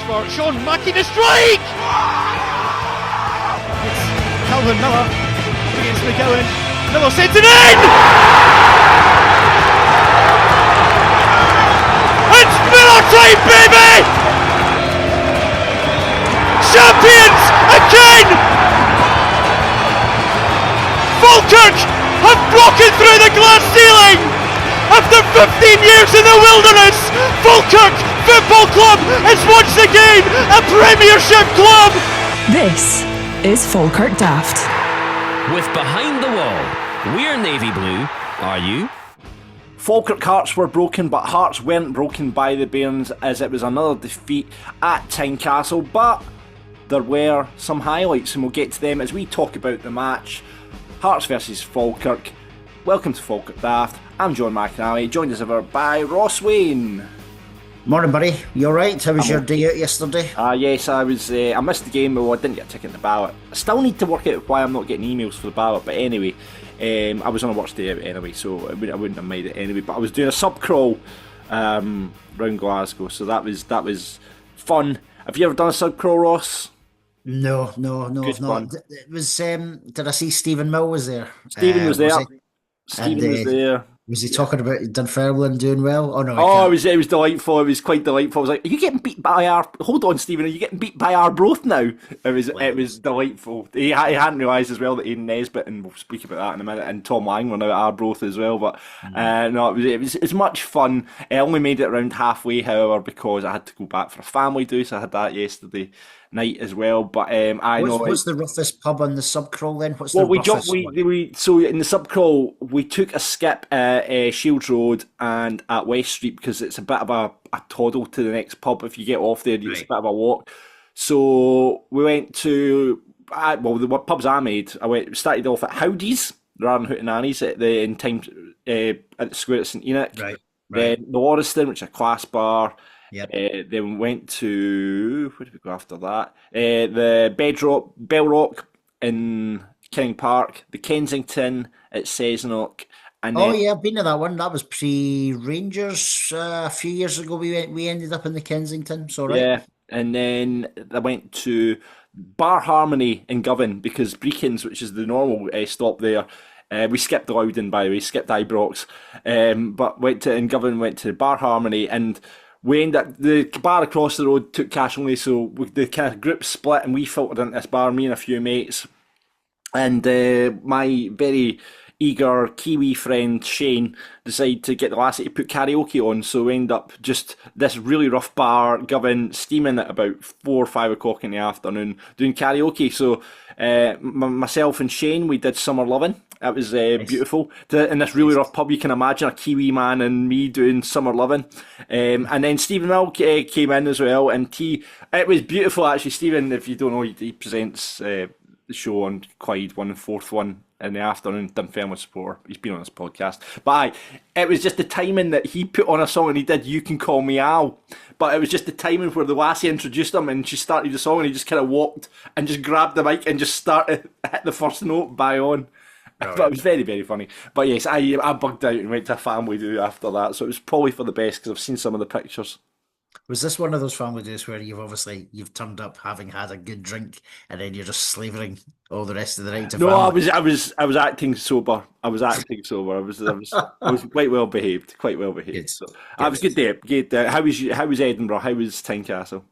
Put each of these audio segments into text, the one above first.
for Sean Mackey to strike! It's Calvin Miller up against McGowan. Miller sends it in! It's Miller time, baby! Champions again! Falkirk have broken through the glass ceiling! After 15 years in the wilderness, Falkirk Football Club is once again a Premiership club! This is Falkirk Daft. With Behind the Wall, we're navy blue, are you? Falkirk hearts were broken, but hearts weren't broken by the Bairns as it was another defeat at Tynecastle, but there were some highlights and we'll get to them as we talk about the match. Hearts versus Falkirk. Welcome to Falkirk Daft. I'm John McInally, joined as ever by Ross Wayne. Morning, buddy. You alright? How was your day out yesterday? Yes, I was. I missed the game, but I didn't get a ticket in the ballot. I still need to work out why I'm not getting emails for the ballot, but anyway, I was on a work day out anyway, so I wouldn't have made it anyway. But I was doing a sub crawl round Glasgow, so that was fun. Have you ever done a sub crawl, Ross? No, I've not. It was. Did I see Stephen Mill was there? Stephen was there. Stephen was there. Was he talking about Dunfermline doing well? Oh no! It was delightful. It was quite delightful. I was like, "Are you getting beat by our? Hold on, Stephen. Are you getting beat by Arbroath now?" It was delightful. He hadn't realised as well that Aidan Nesbitt, and we'll speak about that in a minute, and Tom Lang were now at Arbroath as well. But no, it was much fun. I only made it around halfway, however, because I had to go back for a family do. So I had that yesterday night as well. But what's the roughest pub on the sub crawl then? So in the sub crawl we took a skip at Shields Road and at West Street because it's a bit of a toddle to the next pub. If you get off there, it's a bit of a walk. So we went to the pubs I made. Started off at Howdy's rather than Hootenanny's at the Square at St Enoch. Right. Then the Lauriston, which is a class bar. Yep. Then we went to, where did we go after that? The Bellrock in King Park, the Kensington at Cessnock. And I've been to that one. That was pre-Rangers a few years ago. We ended up in the Kensington. So right. Yeah, and then I went to Bar Harmony in Govan because Brechin's, which is the normal stop there. We skipped Loudon, by the way, skipped Ibrox, but went to Bar Harmony, and we ended up, the bar across the road took cash only, so the kind of group split and we filtered into this bar, me and a few mates. And my very eager Kiwi friend Shane decided to get the lassie to put karaoke on, so we ended up just this really rough bar, Govan, steaming at about 4 or 5 o'clock in the afternoon, doing karaoke. So myself and Shane, we did Summer Lovin'. That was nice. Beautiful. In this really rough pub, you can imagine a Kiwi man and me doing Summer Lovin'. And then Stephen Mill came in as well, and it was beautiful actually. Stephen, if you don't know, he presents the show on Clyde 1/4 in the afternoon, Dunfermline supporter. He's been on this podcast. But it was just the timing that he put on a song and he did You Can Call Me Al. But it was just the timing where the lassie introduced him and she started the song and he just kind of walked and just grabbed the mic and just started, hit the first note by on. But it was very, very funny. But yes, I bugged out and went to a family do after that. So it was probably for the best because I've seen some of the pictures. Was this one of those family days where you've turned up having had a good drink and then you're just slavouring all the rest of the night to family? I was acting sober. I was quite well behaved. Quite well behaved. Good. So it was a good day. Good. How was Edinburgh? How was Tynecastle?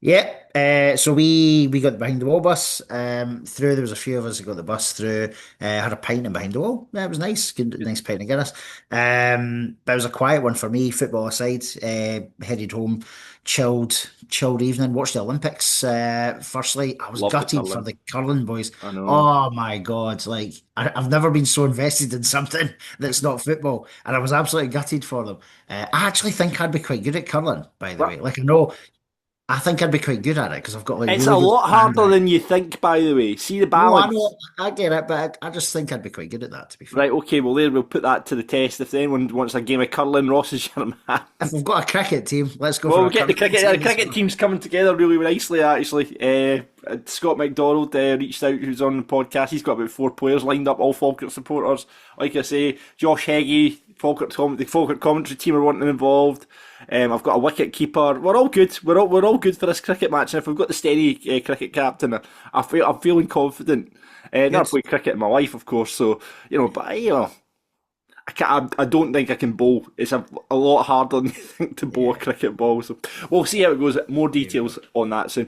Yeah, so we got the Behind the Wall bus through. There was a few of us who got the bus through. Had a pint in Behind the Wall. Yeah, it was nice. Good, nice pint of Guinness. But it was a quiet one for me, football aside. Headed home, chilled evening. Watched the Olympics. Firstly, I was gutted for the curling boys. I know. Oh my God! Like I've never been so invested in something that's not football, and I was absolutely gutted for them. I actually think I'd be quite good at curling, by the way. Like I think I'd be quite good at it because I've got It's really a lot harder than you think, by the way. See the balance. No, I get it, but I just think I'd be quite good at that, to be fair. Right, okay, well, we'll put that to the test. If anyone wants a game of curling, Ross is your man. If we've got a cricket team, let's go we'll get the cricket. The cricket team's coming together really nicely, actually. Scott McDonald reached out, who's on the podcast. He's got about 4 players lined up, all Falkirk supporters. Like I say, Josh Heggie, the Falkirk commentary team are wanting involved. I've got a wicket keeper. We're all good. We're all good for this cricket match. And if we've got the steady cricket captain, I'm feeling confident. Never played cricket in my life, of course. So but I don't think I can bowl. It's a lot harder than you think to bowl a cricket ball. So we'll see how it goes. More details on that soon.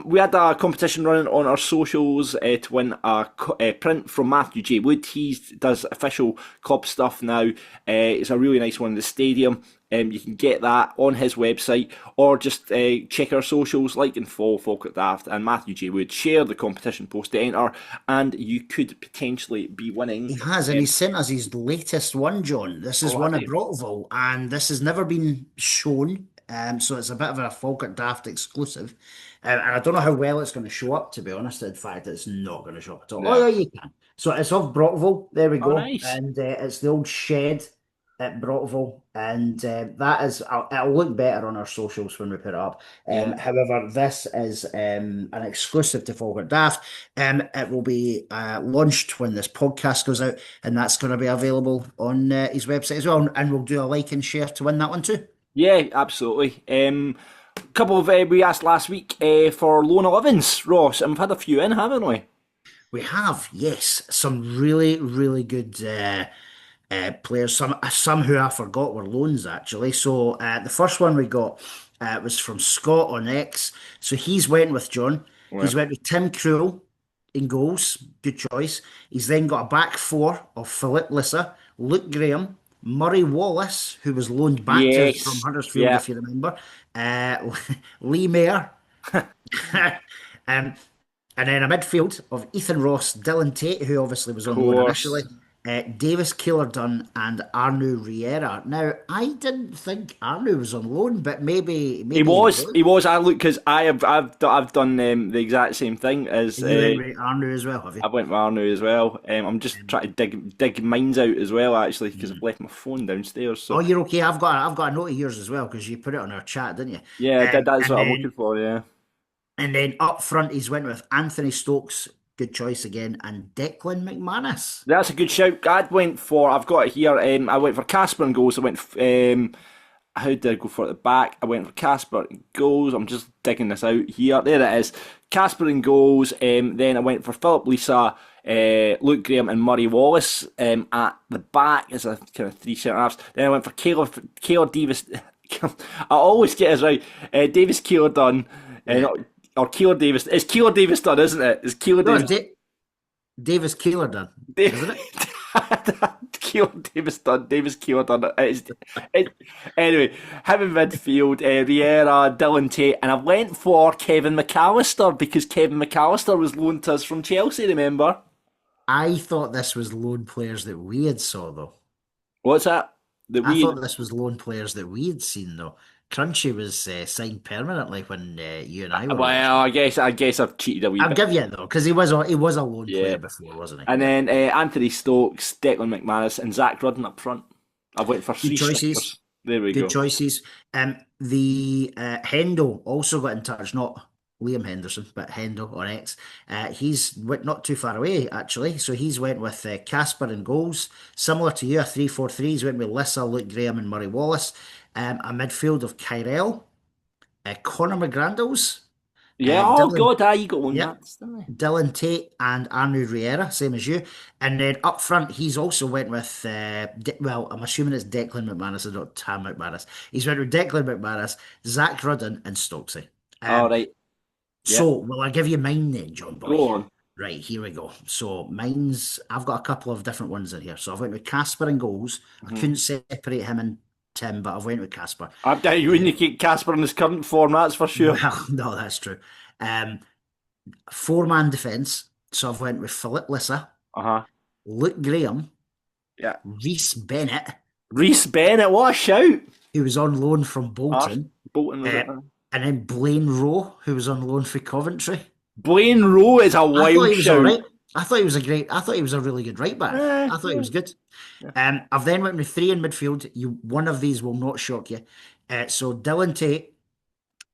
We had a competition running on our socials to win a print from Matthew J. Wood. He does official club stuff now. It's a really nice one in the stadium. You can get that on his website, or just check our socials, like and follow Falkirk Daft and Matthew J. Wood. Share the competition post to enter, and you could potentially be winning. He has, and he sent us his latest one, John. This is one of Brockville, and this has never been shown, so it's a bit of a Falkirk Daft exclusive. And I don't know how well it's going to show up, to be honest. In fact, it's not going to show up at all. No. Oh, yeah, you can. So it's of Brockville. There we go. Nice. And it's the old shed at Brockville, and that is, it'll look better on our socials when we put it up. However, this is an exclusive to Falkirk Daft. It will be launched when this podcast goes out, and that's going to be available on his website as well. And we'll do a like and share to win that one too. Yeah, absolutely. Couple of we asked last week for loan 11s, Ross, and we've had a few in, haven't we? We have, yes, some really, really good players, some who I forgot were loans actually. So the first one we got was from Scott on X. So he's went with John. Wow. He's went with Tim Krul in goals. Good choice. He's then got a back four of Philip Lissa, Luke Graham, Murray Wallace, who was loaned back from Huddersfield, if you remember, Lee Mayer, and then a midfield of Ethan Ross, Dylan Tate, who obviously was on loan initially, Davis Keeler-Dunn and Arnaud Riera. Now, I didn't think Arnaud was on loan, but maybe he was. I look, because I've done the exact same thing as you went with Arnaud as well, have you? I went with Arnaud as well. I'm just trying to dig mines out as well, actually, because I've left my phone downstairs. So. Oh, you're okay. I've got a note of yours as well, because you put it on our chat, didn't you? Yeah, that's what I'm looking for. Yeah. And then up front, he's went with Anthony Stokes. Good choice again, and Declan McManus. That's a good shout. I've got it here. I went for Casper and goals. I went. How did I go for it at the back? I went for Casper and goals. I'm just digging this out here. There it is. Casper and goals. Then I went for Philip Lissa, Luke Graham, and Murray Wallace at the back as a kind of three centre halves. Then I went for Keeler Davis. I always get this right. Davis Keeler-Dunn. Or Keeler Davis. It's Keeler Davis Dunn, isn't it? It's Keeler Davis. Davis Keeler Dunn, isn't it? Keeler Davis Dunn. Davis Keeler Dunn. Anyway, him in midfield, Riera, Dylan Tate, and I went for Kevin McAllister because Kevin McAllister was loaned to us from Chelsea, remember? I thought this was loan players that we had saw, though. What's that? I thought this was loan players that we had seen, though. Crunchy was signed permanently when you and I were. Well, I guess I've cheated a wee bit. I'll give you it though, because he was a loan player before, wasn't he? And then Anthony Stokes, Declan McManus, and Zach Rudden up front. I went for three choices. There we go. Good choices. The Hendo also got in touch, not Liam Henderson, but Hendo on X. He's not too far away actually, so he's went with Casper in goals, similar to you, a 3-4-3. He's went with Lissa, Luke Graham, and Murray Wallace. A midfield of Kyrell, Conor McGrandles. Yeah, you got one. Yep, Dylan Tate and Arnaud Riera, same as you. And then up front, he's also went with, I'm assuming it's Declan McManus and not Tam McManus. He's went with Declan McManus, Zach Rudden, and Stokesy. All right. So, will I give you mine then, John Boy? Go on. Right, here we go. So I've got a couple of different ones in here. So I went with Casper in goals. I couldn't separate him and Tim, but I've went with Casper. You wouldn't keep Casper in his current form, that's for sure. Well, no, that's true. 4-man defence. So I've went with Philip Lissa, Luke Graham, Rhys Bennett. Rhys Bennett, what a shout! Who was on loan from Bolton. Bolton was it? And then Blaine Rowe, who was on loan for Coventry. Blaine Rowe is a wild shout. Right. I thought he was a really good right back. I thought he was good. I've then went with 3 in midfield. One of these will not shock you. So Dylan Tate,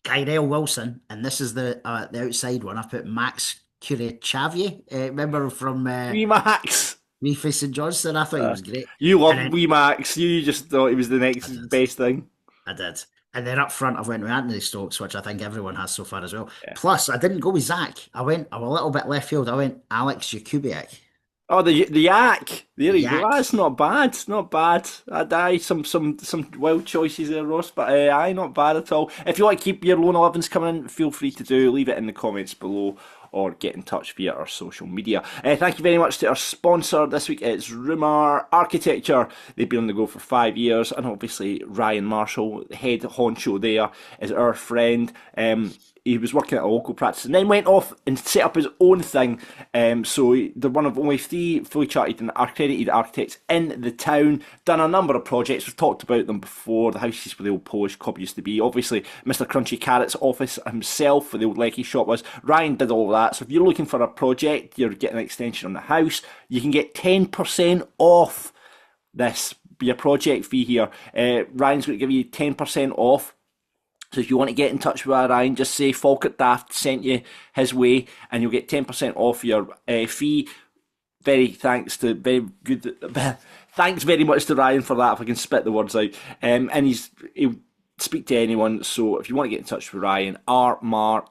Kyrell Wilson, and this is the outside one. I've put Max Curie-Chavier. Remember from Wee Max. St Johnstone? I thought he was great. You love Wee Max. You just thought he was the next best thing. I did. And then up front, I went with Anthony Stokes, which I think everyone has so far as well. Yeah. Plus, I didn't go with Zach. I'm a little bit left field. I went Alex Jakubiak. Oh, the yak. There you go. Yak. That's not bad. Not bad. Aye, some wild choices there, Ross. But aye, not bad at all. If you want to keep your lone 11s coming in, feel free to do. Leave it in the comments below or get in touch via our social media. Thank you very much to our sponsor this week. It's Rumour Architecture. They've been on the go for 5 years, and obviously Ryan Marshall, head honcho there, is our friend. He was working at a local practice and then went off and set up his own thing. So they're one of only 3 fully chartered and accredited architects in the town. Done a number of projects. We've talked about them before. The houses where the old Polish club used to be. Obviously, Mr. Crunchy Carrot's office himself, where the old Lecky shop was. Ryan did all of that. So if you're looking for a project, you're getting an extension on the house, you can get 10% off this. Be a project fee here. Ryan's going to give you 10% off. So if you want to get in touch with Ryan, just say Falkirk Daft sent you his way, and you'll get 10% off your fee. Thanks very much to Ryan for that. If I can spit the words out, and he'll speak to anyone. So if you want to get in touch with Ryan, rmar.co.uk,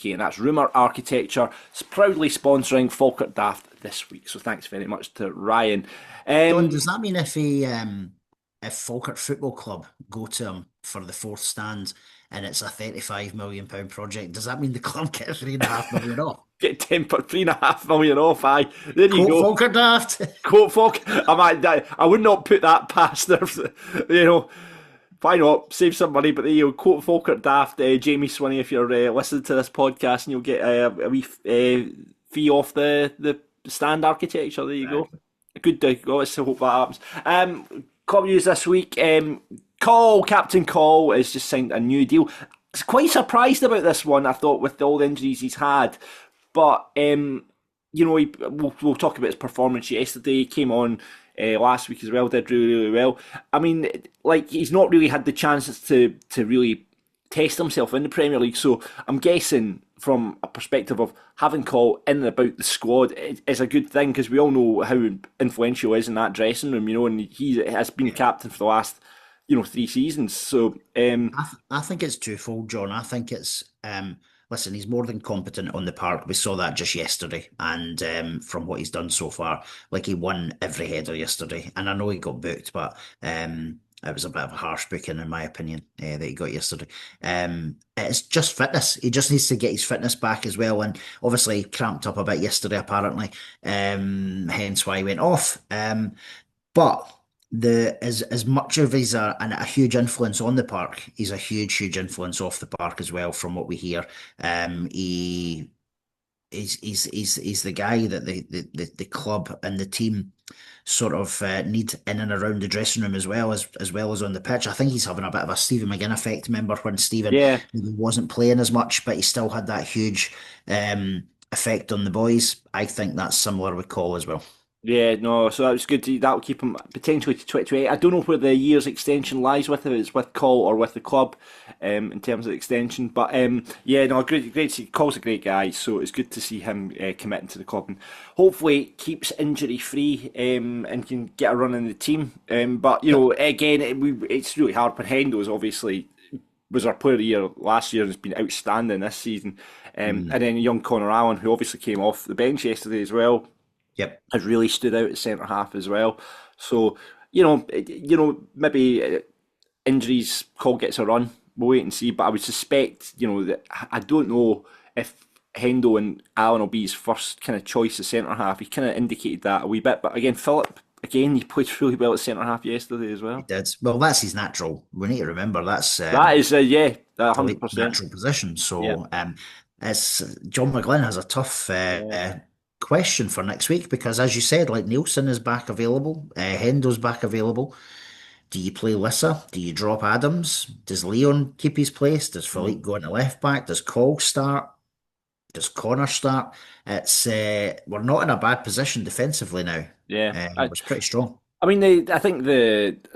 and that's Rumour Architecture. It's proudly sponsoring Falkirk Daft this week. So thanks very much to Ryan. Don, does that mean if Falkirk Football Club go to him for the 4th stand and it's a £35 million project, does that mean the club get £3.5 million off? Get 3.5 million off, aye. There you go. Falkirk Daft. Quote Falk. I would not put that past them. You know, why not? Save some money, but there you go. Quote Falkirk Daft, Jamie Swinney, if you're listening to this podcast, and you'll get a wee fee off the stand architecture. There you go. Good day. Let's hope that happens. Club news this week. Captain Call has just signed a new deal. I was quite surprised about this one, I thought, with all the injuries he's had. But, you know, we'll talk about his performance yesterday. He came on last week as well, did really, really well. I mean, like, he's not really had the chances to really test himself in the Premier League. So I'm guessing from a perspective of having Call in and about the squad is a good thing, because we all know how influential he is in that dressing room, you know, and he has been captain for the last, 3 seasons. So I think it's twofold, John. I think it's listen, he's more than competent on the park. We saw that just yesterday, and from what he's done so far, like, he won every header yesterday. And I know he got booked, but it was a bit of a harsh booking, in my opinion, that he got yesterday. It's just fitness. He just needs to get his fitness back as well. And obviously cramped up a bit yesterday, apparently. Hence why he went off. But as much of he's a huge influence on the park, he's a huge influence off the park as well, from what we hear. He's the guy that the club and the team sort of need in and around the dressing room as well as on the pitch. I think he's having a bit of a Stephen McGinn effect. Remember when Stephen maybe wasn't playing as much, but he still had that huge effect on the boys. I think that's similar with Cole as well. yeah, no, so that's good. That'll keep him potentially to 2028. I don't know where the year's extension lies with, if it's with Cole or with the club in terms of extension. But yeah, no, great to see. Cole's a great guy, so it's good to see him committing to the club, and hopefully keeps injury free and can get a run in the team. But again, it's really hard. When Hendo's obviously was our player of the year last year and has been outstanding this season, and then young Connor Allen, who obviously came off the bench yesterday as well. Yep, has really stood out at centre half as well. So maybe injuries, Cole gets a run. We'll wait and see. But I would suspect, that I don't know if Hendo and Allen will be his first kind of choice as centre half. He kind of indicated that a wee bit. But again, Philip, he played really well at centre half yesterday as well. he did. Well, that's his natural. We need to remember that is 100% natural position. So it's John McGlynn has a tough question for next week, because as you said, like, Nielsen is back available, Hendo's back available. Do you play Lissa? Do you drop Adams? Does Leon keep his place? Does Philippe go into left back? Does Cole start? Does Connor start? It's we're not in a bad position defensively now. Yeah, it's pretty strong. I mean, I think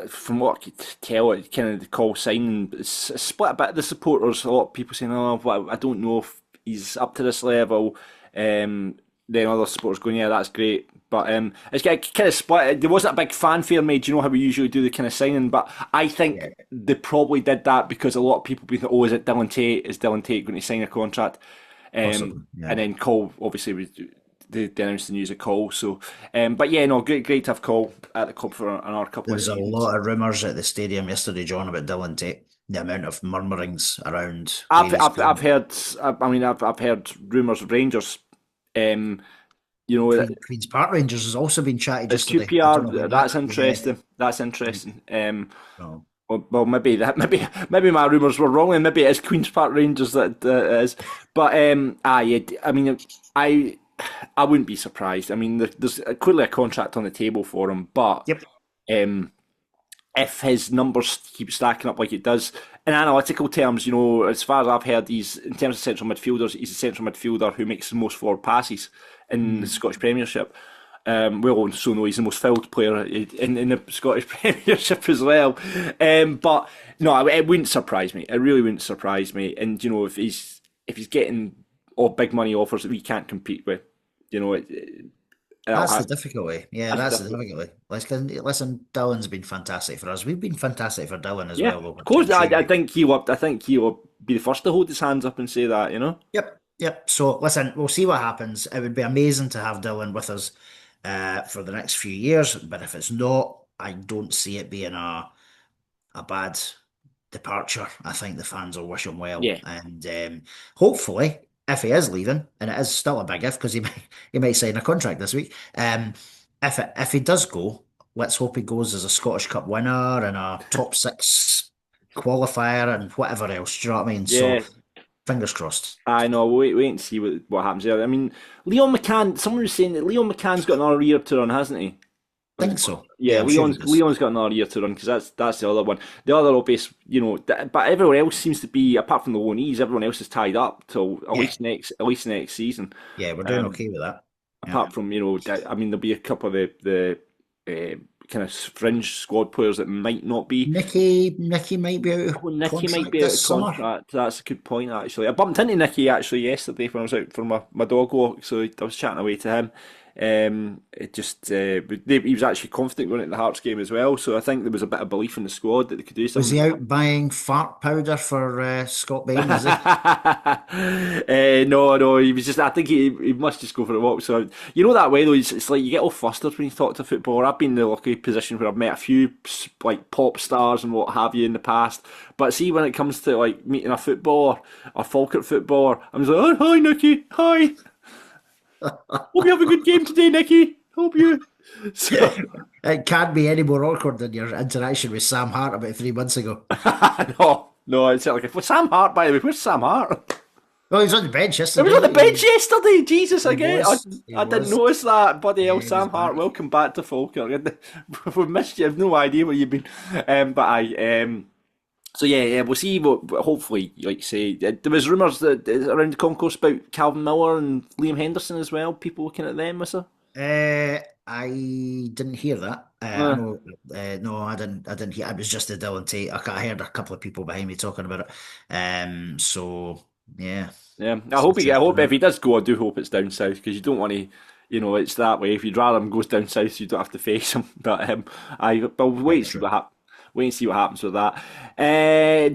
from what I could tell, kind of the Call signing is split a bit. The supporters, a lot of people saying, "Oh, I don't know if he's up to this level." then other supporters going, yeah, that's great. But it's kind of split. There wasn't a big fanfare made. You know how we usually do the kind of signing, but I think Yeah, they probably did that because a lot of people been, oh, is it Dylan Tate? Is Dylan Tate going to sign a contract? possibly. Yeah. And then Cole, obviously, they announced the news of Cole. So, but yeah, no, great to have Cole at the club for another couple There of was a seasons. lot of rumours at the stadium yesterday, John, about Dylan Tate. The amount of murmurings around where I've he's I've, I've going. heard. I mean, I've heard rumours of Rangers. Um, you know, Queen's Park Rangers has also been chatted as yesterday. I QPR, don't know about that's that. Yeah. interesting. That's interesting. No. Well, maybe that, maybe my rumours were wrong, and maybe it is Queens Park Rangers that is. But yeah, I mean, I I wouldn't be surprised. I mean, there's clearly a contract on the table for him, but Yep. um, if his numbers keep stacking up like it does, in analytical terms, you know, as far as I've heard, he's in terms of central midfielders, he's a central midfielder who makes the most forward passes in the Mm. Scottish Premiership. We also know he's the most fouled player in the Scottish Premiership as well. But no, it wouldn't surprise me. It really wouldn't surprise me. And you know, if he's getting all big money offers that we can't compete with, you know, it'll That's the have difficulty. Yeah, that's that's the difficult. difficulty. Listen, Dylan's been fantastic for us. We've been fantastic for Dylan as Yeah, well, though, of which course. I'm sure I you. think I think he'll be the first to hold his hands up and say that. You know. Yep, yep. So listen, we'll see what happens. It would be amazing to have Dylan with us for the next few years, but if it's not, I don't see it being a bad departure. I think the fans will wish him well, Yeah. and hopefully, if he is leaving, and it is still a big if because he might sign a contract this week. If he does go, let's hope he goes as a Scottish Cup winner and a top six qualifier and whatever else. Do you know what I mean? So Yeah. fingers crossed. I know. Wait and see what happens there. I mean, Leon McCann. Someone was saying that Leon McCann's got another year to run, hasn't he? Think so. Yeah, Yeah, I'm sure he does. Leon's got another year to run because that's the other one. The other obvious, you know, but everyone else seems to be apart from the loanees, everyone else is tied up till Yeah, at least next season. yeah, we're doing Um, okay with that. Yeah. apart from I mean, there'll be a couple of the kind of fringe squad players that might not be. Nicky might be out of Oh, Nicky might contract be out of this summer. contract. That's a good point, actually. I bumped into Nicky actually yesterday when I was out for my dog walk, so I was chatting away to him. It just he was actually confident going into the Hearts game as well, so I think there was a bit of belief in the squad that they could do Was something. he out buying fart powder for Scott Bain, was he? No, he was just. I think he must just go for a walk. So you know that way though. It's like you get all flustered when you talk to a footballer. I've been in the lucky position where I've met a few like pop stars and what have you in the past. But see, when it comes to like meeting a footballer, a Falkirk footballer, I'm just like, oh, hi Nicky, hi. Hope you have a good game today, Nicky. Hope you. So It can't be any more awkward than your interaction with Sam Hart about 3 months ago. no, it's like well, Sam Hart. By the way, where's Sam Hart? Well, he was on the bench He was on the yesterday. bench yesterday. Jesus, He again. was. He I didn't was. notice that. Bloody hell, Yeah, he was Sam Hart. back. Welcome back to Falkirk. We've missed you. I've no idea where you've been. But I. So yeah, we'll see. Hopefully, like you say, there was rumours that around the concourse about Calvin Miller and Liam Henderson as well. People looking at them, was there? I didn't hear that. I Uh, know. No, I didn't. I didn't hear. It was just the Dylan Tate. I heard a couple of people behind me talking about it. So yeah, yeah, it's I interesting, hope if right? he does go, I do hope it's down south because you don't want to. You know, it's that way. If you'd rather him goes down south, you don't have to face him. But wait Very and see true. what happens. Wait and see what happens with that.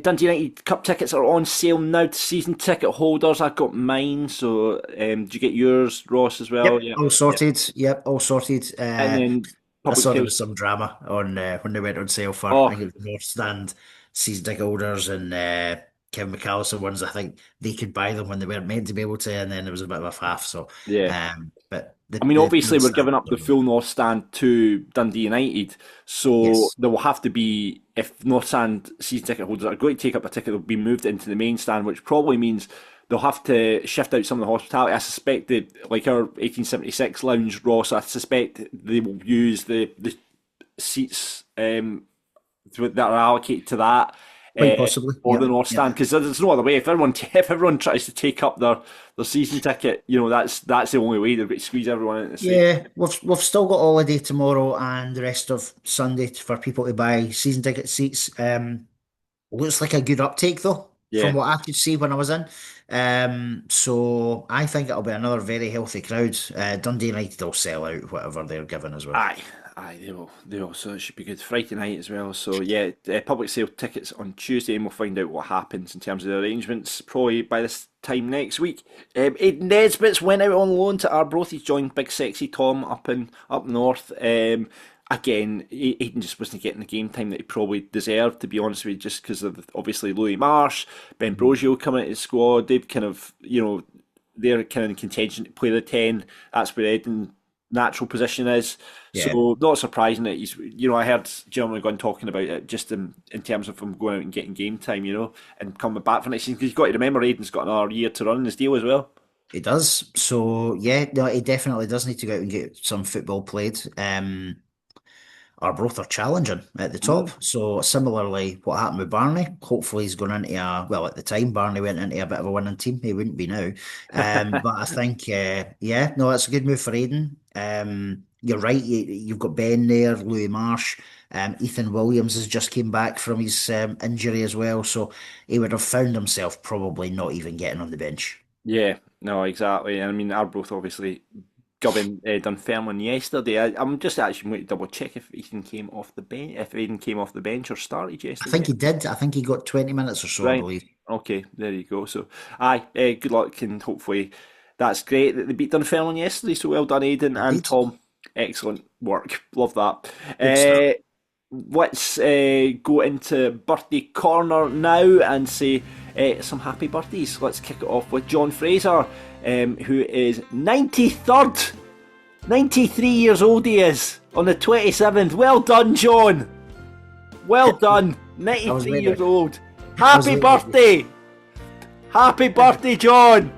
Dundee United Cup tickets are on sale now to season ticket holders. I got mine, so did you get yours, Ross, as well? Yep, Yeah. all Yeah. sorted. Yep, all sorted. And then I public saw there sales. was some drama on when they went on sale for, I Oh, think it was North Stand season ticket holders and Kevin McAllister ones. I think they could buy them when they weren't meant to be able to, and then there was a bit of a faff. So, yeah. but I mean, the obviously, North we're Stand, giving up the full North Stand to Dundee United, so yes, there will have to be, if North Stand season ticket holders are going to take up a ticket, they'll be moved into the main stand, which probably means they'll have to shift out some of the hospitality. I suspect that, like our 1876 lounge, Ross, I suspect they will use the seats that are allocated to that. quite possibly. Or the Yep, North yep. Stand because there's no other way. If everyone if everyone tries to take up their season ticket, you know that's the only way they've got to squeeze everyone into the stadium. Yeah, we've still got holiday tomorrow and the rest of Sunday for people to buy season ticket seats. Looks like a good uptake though. from Yeah. what I could see when I was in. So I think it'll be another very healthy crowd. Dundee United will sell out whatever they're given as well. Aye, aye, they will. So it should be good Friday night as well. So yeah, public sale tickets on Tuesday, and we'll find out what happens in terms of the arrangements probably by this time next week. Aidan Nesbitt's went out on loan to Arbroath. He's joined Big Sexy Tom up north. Again, Aidan just wasn't getting the game time that he probably deserved, to be honest with you, just because of obviously Louis Marsh, Ben Brogio coming into the squad. They've kind of, they're kind of in contention to play the 10. That's where Aidan natural position is. Yeah. So not surprising that he's, I heard Jeremy Gunn talking about it just in terms of him going out and getting game time, and coming back for next season. Because you've got to remember, Aiden's got another year to run in his deal as well. He does. So yeah, no, he definitely does need to go out and get some football played. Arbroath are challenging at the top. So similarly, what happened with Barney? Hopefully he's going into well, at the time Barney went into a bit of a winning team. He wouldn't be now. But I think, yeah, no, it's a good move for Aidan. You're right. You've got Ben there, Louis Marsh. Ethan Williams has just came back from his injury as well. So he would have found himself probably not even getting on the bench. Yeah, no, exactly. And I mean, Arbroath obviously gubbing Dunfermline yesterday. I'm just actually going to double check if Ethan came off the bench, if Aidan came off the bench or started I think yesterday. he did. I think he got 20 minutes or so, I Right. believe. Okay, there you go. So, aye, good luck, and hopefully that's great that they beat Dunfermline yesterday. So well done, Aidan and Indeed. Tom. Excellent work. Love that. Good stuff. Let's go into birthday corner now and say some happy birthdays. Let's kick it off with John Fraser, who is 93rd. 93 years old he is on the 27th. Well done, John. Well done. I was 93 years waiting. old. I was Happy waiting. birthday. Happy birthday, John.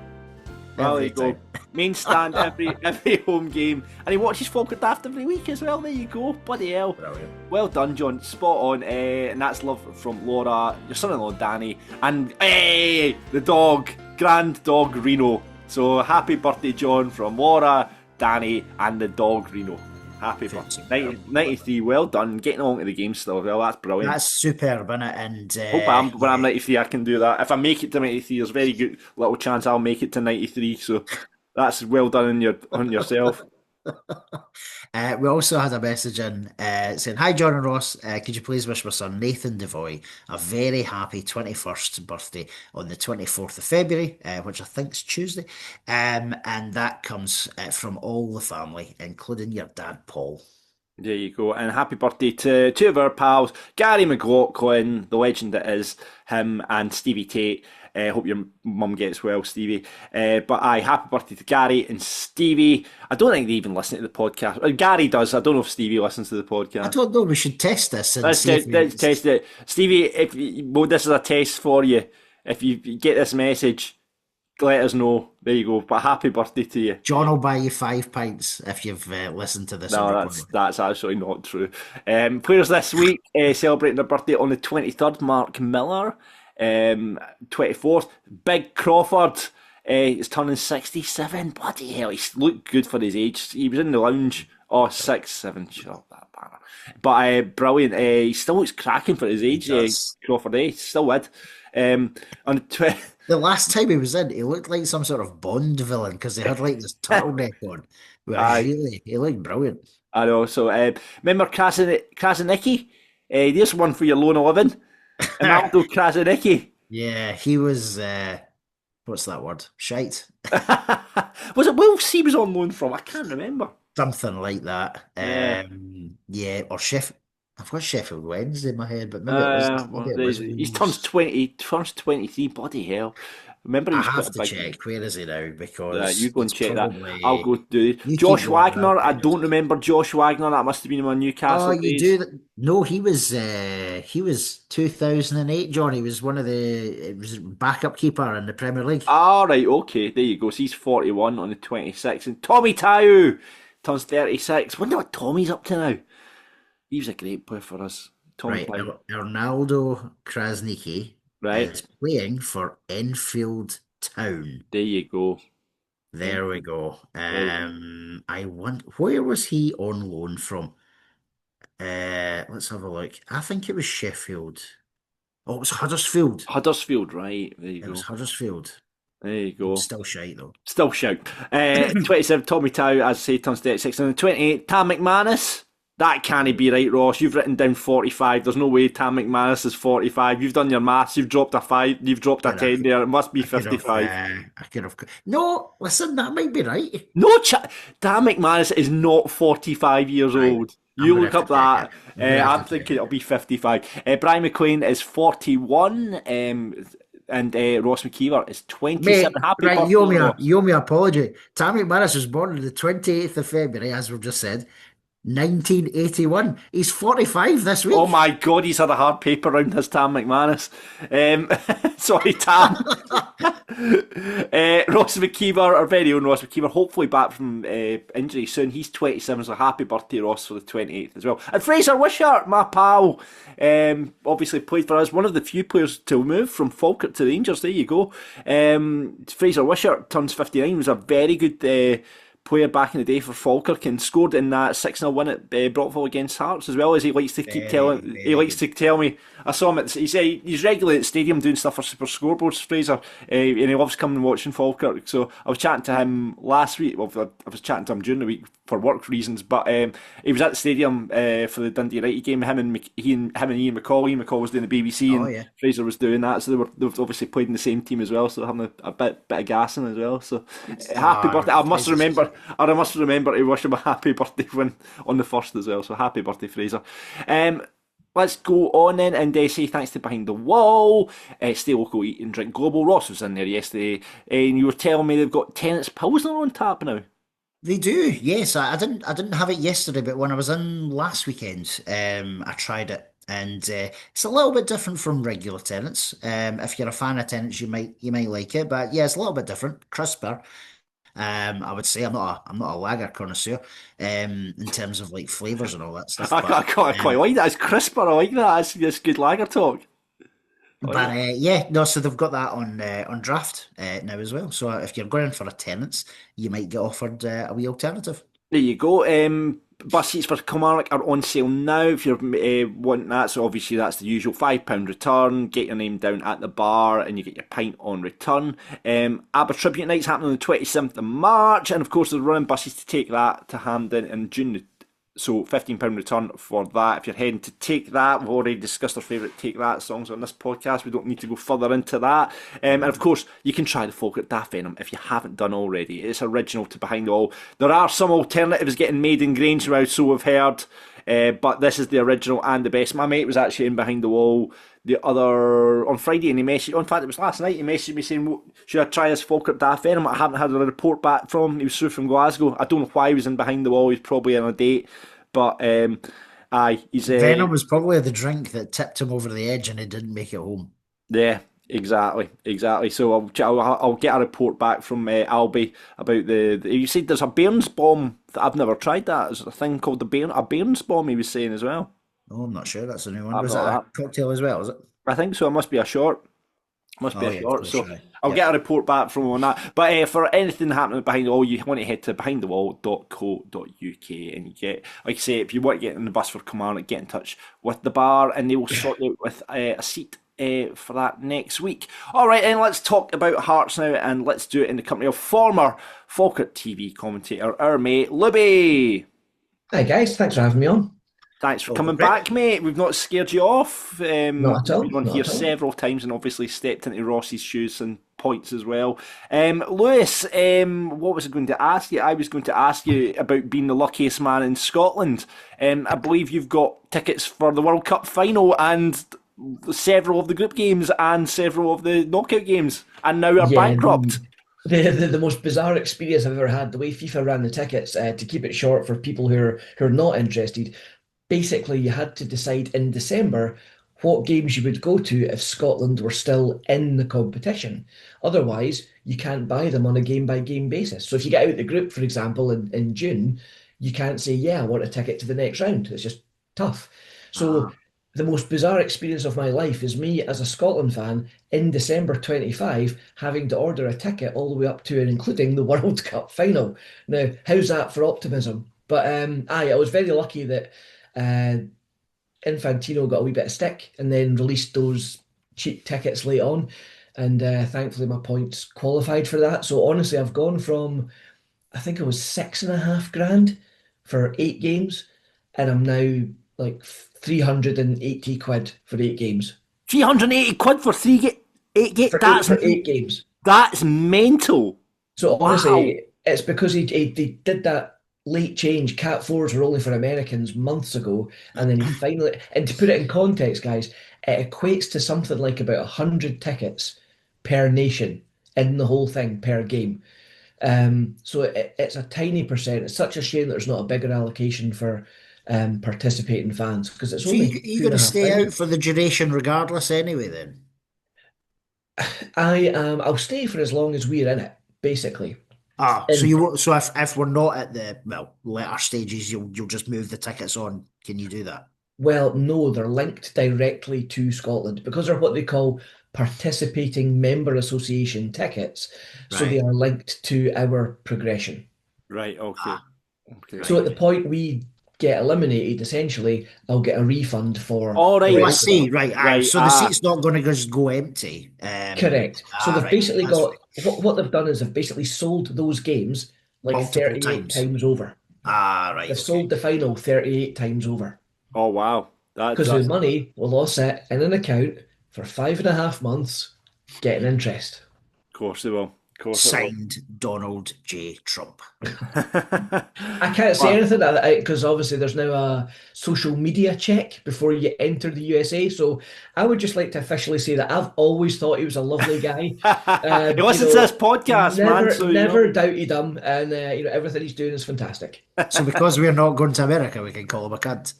Well, there Every you go. time. Main stand every home game. And he watches Falkirk Daft every week as well. There you go. Bloody hell. Brilliant. Well done, John. Spot on. And that's love from Laura, your son-in-law Danny, and the dog, grand dog Reno. So happy birthday, John, from Laura, Danny, and the dog Reno. Happy birthday. 93, well done. Getting along to the game still. Well, that's brilliant. That's superb, isn't it? And Hope when I'm 93, I can do that. If I make it to 93, there's a very good little chance I'll make it to 93. So that's well done on yourself. we also had a message in saying, "Hi, John and Ross. Could you please wish my son Nathan Devoy a very happy 21st birthday on the 24th of February, which I think is Tuesday. And that comes from all the family, including your dad, Paul." There you go. And happy birthday to two of our pals, Gary McLaughlin, the legend that is, him and Stevie Tate. Hope your mum gets well, Stevie. But aye, happy birthday to Gary and Stevie. I don't think they even listen to the podcast. Gary does. I don't know if Stevie listens to the podcast. I don't know. We should test this and Let's, see if let's test it. Stevie, this is a test for you. If you get this message, let us know. There you go. But happy birthday to you. John will buy you 5 pints if you've listened to this. No, that's actually not true. Players this week celebrating their birthday on the 23rd, Mark Miller. 24th, Big Crawford is turning 67. Bloody hell, he looked good for his age. He was in the lounge. Oh, 6, 7, shut up that banner. But brilliant. He still looks cracking for his age, Crawford. He's still with. On the last time he was in, he looked like some sort of Bond villain because he had like this turtleneck on. Really, he looked brilliant. I know. So remember Krasanicki? There's one for your loan 11. Ronaldo Krasanicki. Yeah, he was. What's that word? Shite. Was it Wolves he was on loan from? I can't remember. Something like that. Yeah, or Sheffield. I've got Sheffield Wednesday in my head, but maybe it was. He turns 20. He turns 23. Bloody hell! Remember, I have to check. Where is he now? Because you go and check that. I'll go do it. Josh Wagner. I don't remember Josh Wagner. That must have been in my Newcastle. Oh, you do that? No, he was 2008. John, he was it was backup keeper in the Premier League. All right, okay, there you go. So he's 41 on the 26th, and Tommy Tau turns 36. Wonder what Tommy's up to now. He was a great player for us. Tommy right, Ronaldo Krasniqi. Right. Is playing for Enfield Town. There you go. There we go. I want. Where was he on loan from? Let's have a look. I think it was Sheffield. Oh, it was Huddersfield. Huddersfield, right? There you It was go. Huddersfield. There you go. Still shite though. Still shout. 27, Tommy Tow, as I say, turns 36. And then 28, Tam McManus. That can't be right, Ross. You've written down 45. There's no way Tam McManus is 45. You've done your maths. You've dropped a 5. You've dropped a 10 there. It must be 55. I could have. No, listen, that might be right. No, Tam McManus is not 45 years Right. old. I'm You gonna look have up to check that. it. I'm thinking it'll be 55. Brian McLean is 41. And Ross McKeever is 27. Mate, Happy right, birthday, Ross. you owe me an apology. Tammy McManus was born on the 28th of February, as we've just said, 1981. He's 45 this week. Oh my God, he's had a hard paper round his Tam McManus. Sorry, Tam. Ross McKeever, our very own Ross McKeever, hopefully back from injury soon. He's 27, so happy birthday, Ross, for the 28th as well. And Fraser Wishart, my pal, obviously played for us. One of the few players to move from Falkirk to Rangers. There you go. Fraser Wishart turns 59. Was a very good player back in the day for Falkirk and scored in that 6-0 win at Brockville against Hearts, as well as he likes to keep telling. He likes to tell me. I saw him at. He's regularly at the stadium doing stuff for Super Scoreboards, Fraser, and he loves coming and watching Falkirk. So I was chatting to him last week. Well, I was chatting to him during the week for work reasons, but he was at the stadium for the Dundee United game. Him and Ian McCall. Ian McCall was doing the BBC, and Fraser was doing that. So they've obviously played in the same team as well. So they're having a bit of gassing as well. So happy birthday! I must remember to wish him a happy birthday when on the 1st as well. So happy birthday, Fraser. Let's go on then and say thanks to Behind the Wall, Stay Local, Eat and Drink Global. Ross was in there yesterday, and you were telling me they've got Tennent's Pilsner on tap now. They do, yes. I didn't have it yesterday, but when I was in last weekend, I tried it, and it's a little bit different from regular Tennent's. If you're a fan of Tennent's, you might like it, but yeah, it's a little bit different, crisper. I would say I'm not a lager connoisseur in terms of like flavors and all that stuff. I quite like that. It's crisper. I like that. It's good lager talk. Yeah, no. So they've got that on draft now as well. So if you're going for a Tennent's, you might get offered a wee alternative. There you go. Bus seats for Kilmarnock are on sale now if you're wanting that. So obviously that's the usual £5 return. Get your name down at the bar and you get your pint on return. ABBA Tribute Night's happening on the 27th of March, and of course they're running buses to take that to Hampden in June. So £15 return for that. If you're heading to Take That, we've already discussed our favourite Take That songs on this podcast. We don't need to go further into that. And of course, you can try the Falkirk Daft Venom if you haven't done already. It's original to Behind the Wall. There are some alternatives getting made in Grange now, so we've heard. But this is the original and the best. My mate was actually in Behind the Wall on Friday, and he messaged. In fact, it was last night. He messaged me saying, "Should I try this Falkirk Daft Venom?" I haven't had a report back from him. He was through from Glasgow. I don't know why he was in Behind the Wall. He's probably on a date, but he's Venom was probably the drink that tipped him over the edge, and he didn't make it home. Yeah, exactly. So I'll get a report back from Albie about the. You said there's a Bairns bomb that I've never tried. That there's a thing called a Bairns bomb. He was saying as well. Oh, I'm not sure. That's a new one. I've Was it not a that. cocktail as well? Is it? I think so. It must be a short. So I'll get a report back from him on that. But for anything happening behind the wall, you want to head to behindthewall.co.uk and you get, like I say, if you want to get on the bus for Kilmarnock, get in touch with the bar and they will sort you out with a seat for that next week. All right, and let's talk about Hearts now, and let's do it in the company of former Falkirk TV commentator, our mate Libby. Hi guys, thanks for having me on. Thanks for coming back, mate. We've not scared you off. Not at all. We've been on here several times and obviously stepped into Ross's shoes and points as well. Lewis, what was I going to ask you? I was going to ask you about being the luckiest man in Scotland. I believe you've got tickets for the World Cup final and several of the group games and several of the knockout games, and now are bankrupt. The most bizarre experience I've ever had, the way FIFA ran the tickets, to keep it short for people who are not interested. Basically, you had to decide in December what games you would go to if Scotland were still in the competition. Otherwise, you can't buy them on a game-by-game basis. So if you get out the group, for example, in June, you can't say, yeah, I want a ticket to the next round. It's just tough. So the most bizarre experience of my life is me as a Scotland fan in December 25 having to order a ticket all the way up to and including the World Cup final. Now, how's that for optimism? But I was very lucky that Infantino got a wee bit of stick and then released those cheap tickets late on, and thankfully my points qualified for that. So honestly, I've gone from I think it was 6.5 grand for 8 games, and I'm now like 380 quid for 8 games. 380 quid for 8 games. For 8 games. That's mental. So Wow. honestly, it's because he did that late change. Cat fours were only for Americans months ago, and then he finally. And to put it in context, guys, it equates to something like about 100 tickets per nation in the whole thing per game. So it's a tiny percent. It's such a shame that there's not a bigger allocation for participating fans because it's So only you two going and to a half stay out thousand. for the duration regardless anyway then? I'll stay for as long as we're in it, basically. So And so if we're not at the later stages, you'll just move the tickets on. Can you do that? well, no, they're linked directly to Scotland because they're what they call participating member association tickets. So they Right. are linked to our progression. Right, okay. Ah, Okay. So at right. the point we get eliminated, essentially, I'll get a refund for All the right. Oh, I rest of it. see. Right. Aye. Right. So the seat's not going to just go empty. Correct. So they've Right. basically That's got fine. what they've done is they've basically sold those games like Multiple 38 times. times over. Right. They've Okay. sold the final 38 times over. Oh, wow. Because the That's money will all sit in an account for 5.5 months, getting interest. of course it will. Of course it will. Signed Donald J. Trump. I can't say Well, anything because obviously there's now a social media check before you enter the USA. So I would just like to officially say that I've always thought he was a lovely guy. he listens to this podcast, man. Never, So never doubted him, and everything he's doing is fantastic. So because we're not going to America, we can call him a cunt.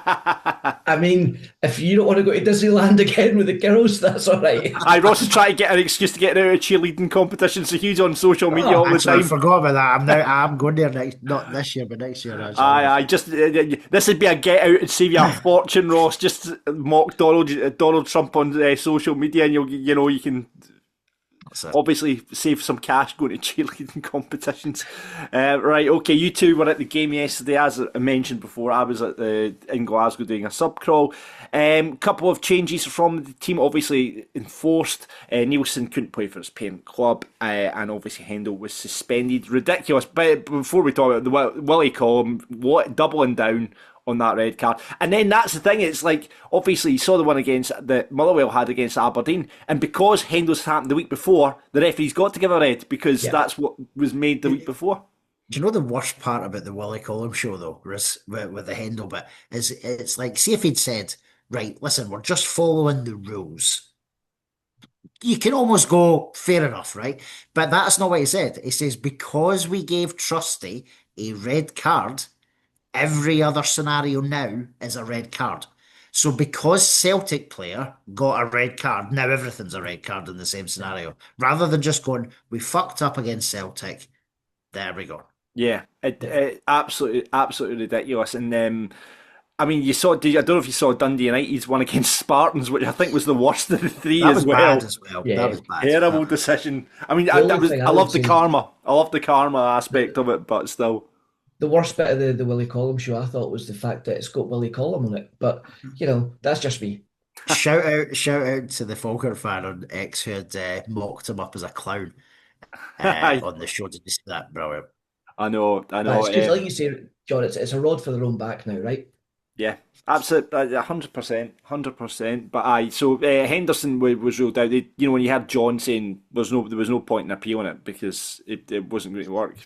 I mean, if you don't want to go to Disneyland again with the girls, that's all right. Ross is trying to get an excuse to get out of cheerleading competition, so he's on social media all the Actually, I time. forgot about that. I'm going there next, not this year, but next year. Actually. Aye, just this would be a get out and save you a fortune, Ross. Just mock Donald Trump on social media, and you can That's it. obviously save some cash going to cheerleading competitions. Right, okay, you two were at the game yesterday. As I mentioned before, I was in Glasgow doing a sub crawl. Couple of changes from the team, obviously enforced. Nielsen couldn't play for his parent club, and obviously Hendel was suspended. Ridiculous. But before we talk about the Willie Collum, what doubling down on that red card. And then that's the thing, it's like, obviously you saw the one against that Motherwell had against Aberdeen, and because Hendel's happened the week before, the referee's got to give a red because Yeah. that's what was made the week before. Do you know the worst part about the Willie Collum show though, with the Handel bit, is it's like, see if he'd said, right, listen, we're just following the rules. You can almost go, fair enough, right? But that's not what he said. He says, because we gave Trusty a red card, every other scenario now is a red card. So because Celtic player got a red card, now everything's a red card in the same scenario. Rather than just going, we fucked up against Celtic, there we go. Yeah, it absolutely ridiculous. And I mean, you saw. I don't know if you saw Dundee United's one against Spartans, which I think was the worst of the three That as was well. bad as well. Yeah. That was bad. Terrible decision. I mean, The I only thing I I would love the say- karma. I love the karma aspect of it, but still. The worst bit of the Willie Collum show, I thought, was the fact that it's got Willie Collum on it. But, that's just me. Shout out to the Falkirk fan on X who had mocked him up as a clown on the show. Did you see that? Brilliant. I know. It's just like you say, John, it's a rod for their own back now, right? Yeah, absolutely, 100%, 100%. But aye, so Henderson was ruled out. When you heard John saying there was no point in appealing it because it wasn't going to work.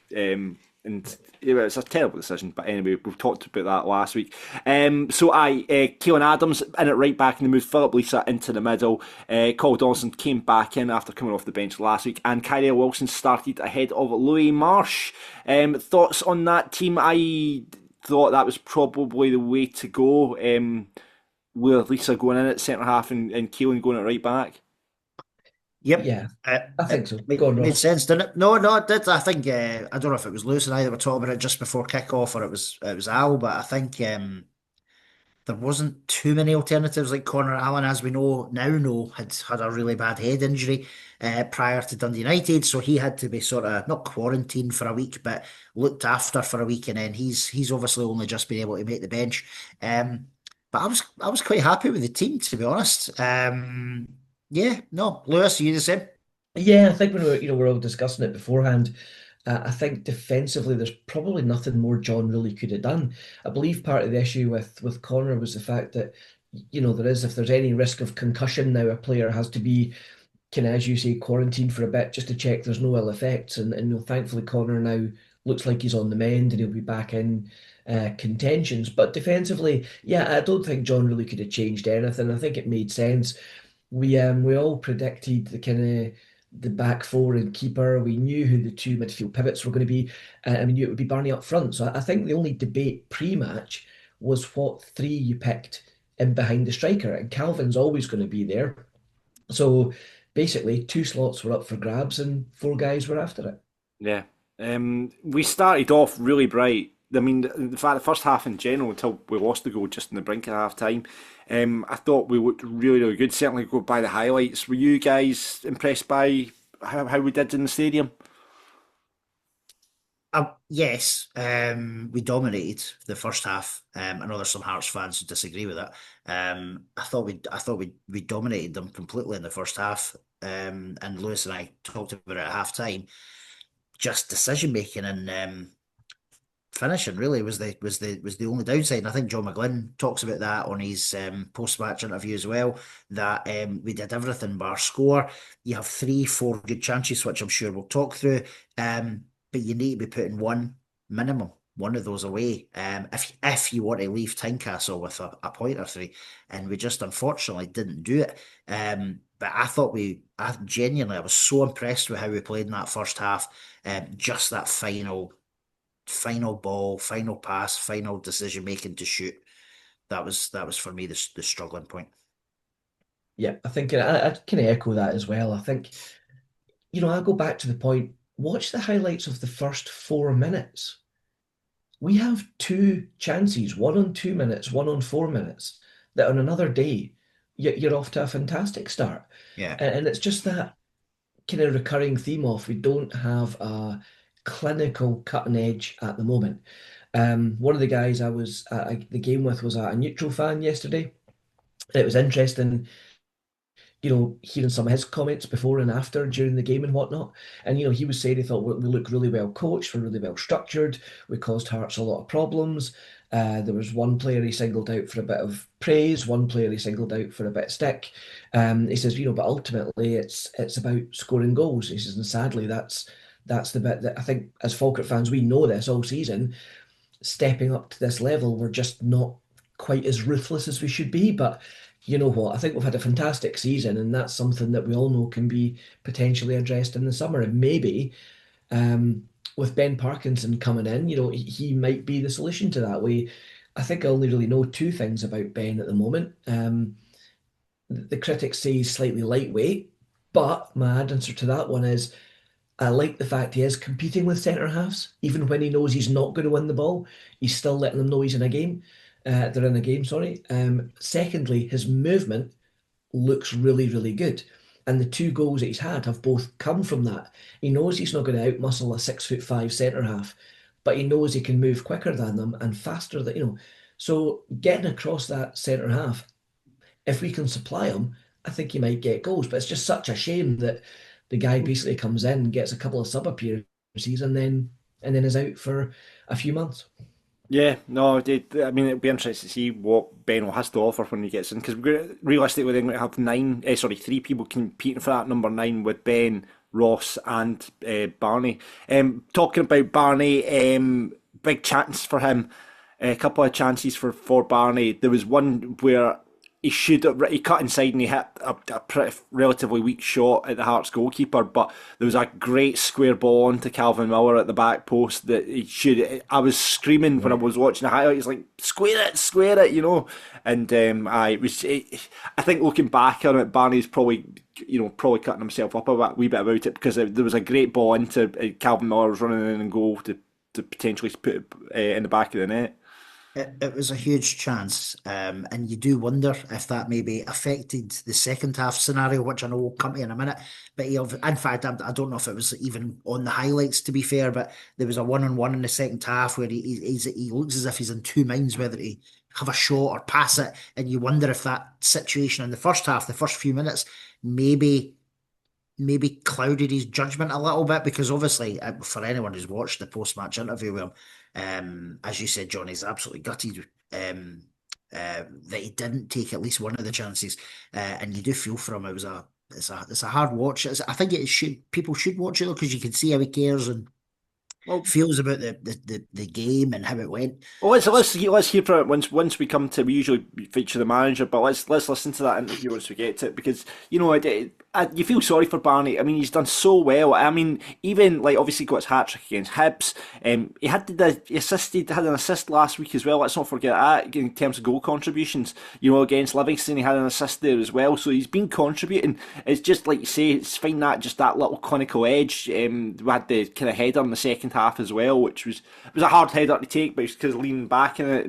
And it's a terrible decision. But anyway, we've talked about that last week. So Keelan Adams in it right back in the move. Philip Lisa into the middle. Cole Dawson came back in after coming off the bench last week, and Kyrell Wilson started ahead of Louis Marsh. Thoughts on that team? I thought that was probably the way to go. With Lisa going in at centre half and Keelan going at right back. Yep. Yeah, I think so. Made, Go on, Ross. made sense, didn't it? No, it did. I think I don't know if it was Lewis and I that were talking about it just before kick-off or it was Al, but I think there wasn't too many alternatives. Like Connor Allen, as we now know, had a really bad head injury prior to Dundee United, so he had to be sort of not quarantined for a week, but looked after for a week, and then he's obviously only just been able to make the bench. But I was quite happy with the team, to be honest. Yeah, no, Lewis, you the same? Yeah, I think when we're all discussing it beforehand, I think defensively there's probably nothing more John really could have done. I believe part of the issue with Connor was the fact that there is, if there's any risk of concussion now, a player has to be kind of, as you say, quarantined for a bit just to check there's no ill effects. And thankfully Connor now looks like he's on the mend and he'll be back in contentions. But defensively, yeah, I don't think John really could have changed anything. I think it made sense. We all predicted the kind of the back four and keeper. We knew who the two midfield pivots were going to be, and we knew it would be Barney up front. So I think the only debate pre-match was what three you picked in behind the striker, and Calvin's always going to be there. So basically, two slots were up for grabs, and four guys were after it. Yeah. We started off really bright. I mean, in fact, the first half in general, until we lost the goal just in the brink of half time, I thought we looked really, really good. Certainly go by the highlights. Were you guys impressed by how we did in the stadium? Yes, we dominated the first half. I know there's some Hearts fans who disagree with that. I thought we dominated them completely in the first half. And Lewis and I talked about it at half time. Just decision making and finishing really was the only downside. And I think John McGlynn talks about that on his post match interview as well. That we did everything bar score. You have 3, 4 good chances, which I'm sure we'll talk through. But you need to be putting one of those away. If you want to leave Tynecastle with a point or three, and we just unfortunately didn't do it. But I genuinely, I was so impressed with how we played in that first half. Just that final ball, final pass, final decision making to shoot. That was for me the struggling point. Yeah, I think I kind of echo that as well. I think, I go back to the point, watch the highlights of the first 4 minutes. We have two chances, one on 2 minutes, one on 4 minutes, that on another day, you're off to a fantastic start. Yeah. And it's just that kind of recurring theme of we don't have a clinical cutting edge at the moment. One of the guys I was at the game with was a neutral fan yesterday. It was interesting, hearing some of his comments before and after during the game and whatnot. And, he was saying he thought we look really well coached, we're really well structured, we caused Hearts a lot of problems. There was one player he singled out for a bit of praise, one player he singled out for a bit of stick. He says, but ultimately it's about scoring goals. He says, and sadly, that's the bit that I think as Falkirk fans, we know this all season. Stepping up to this level, we're just not quite as ruthless as we should be. But you know what? I think we've had a fantastic season, and that's something that we all know can be potentially addressed in the summer. And maybe with Ben Parkinson coming in, he might be the solution to that. I think I only really know two things about Ben at the moment. The critics say he's slightly lightweight, but my answer to that one is I like the fact he is competing with centre halves, even when he knows he's not going to win the ball. He's still letting them know he's in a game. They're in a game, sorry. Secondly, his movement looks really, really good. And the two goals that he's had have both come from that. He knows he's not going to outmuscle a 6'5" centre half, but he knows he can move quicker than them and faster than. So getting across that centre half, if we can supply him, I think he might get goals. But it's just such a shame that the guy basically comes in, gets a couple of sub appearances, and then is out for a few months. Yeah, no, I mean, it'll be interesting to see what Benno has to offer when he gets in, because realistically, they're going to have three people competing for that number 9 with Ben, Ross, and Barney. Talking about Barney, big chance for him, a couple of chances for Barney. There was one where he cut inside and he hit a pretty relatively weak shot at the Hearts goalkeeper, but there was a great square ball onto Calvin Miller at the back post that he should. I was screaming when I was watching the highlights, like square it, And I think looking back on it, Barney's probably cutting himself up a wee bit about it, because there was a great ball into Calvin Miller was running in and goal to potentially put it in the back of the net. It was a huge chance, and you do wonder if that maybe affected the second half scenario, which I know will come to in a minute. But in fact, I don't know if it was even on the highlights, to be fair, but there was a one-on-one in the second half where he looks as if he's in two minds whether to have a shot or pass it, and you wonder if that situation in the first half, the first few minutes, maybe clouded his judgment a little bit because obviously for anyone who's watched the post-match interview with him, as you said, John, he's absolutely gutted that he didn't take at least one of the chances, and you do feel for him. It's a hard watch. I think people should watch it though because you can see how he cares and Well, feels about the game and how it went. well, let's hear from it once we come to. We usually feature the manager, but let's listen to that interview once we get to it because you feel sorry for Barney. I mean, he's done so well. I mean, even like obviously got his hat trick against Hibs. He had an assist last week as well. Let's not forget that in terms of goal contributions. Against Livingston, he had an assist there as well. So he's been contributing. It's just like you say, it's finding that little clinical edge. We had the kind of header in the second half as well, which was a hard header to take, but it's because leaning back in it,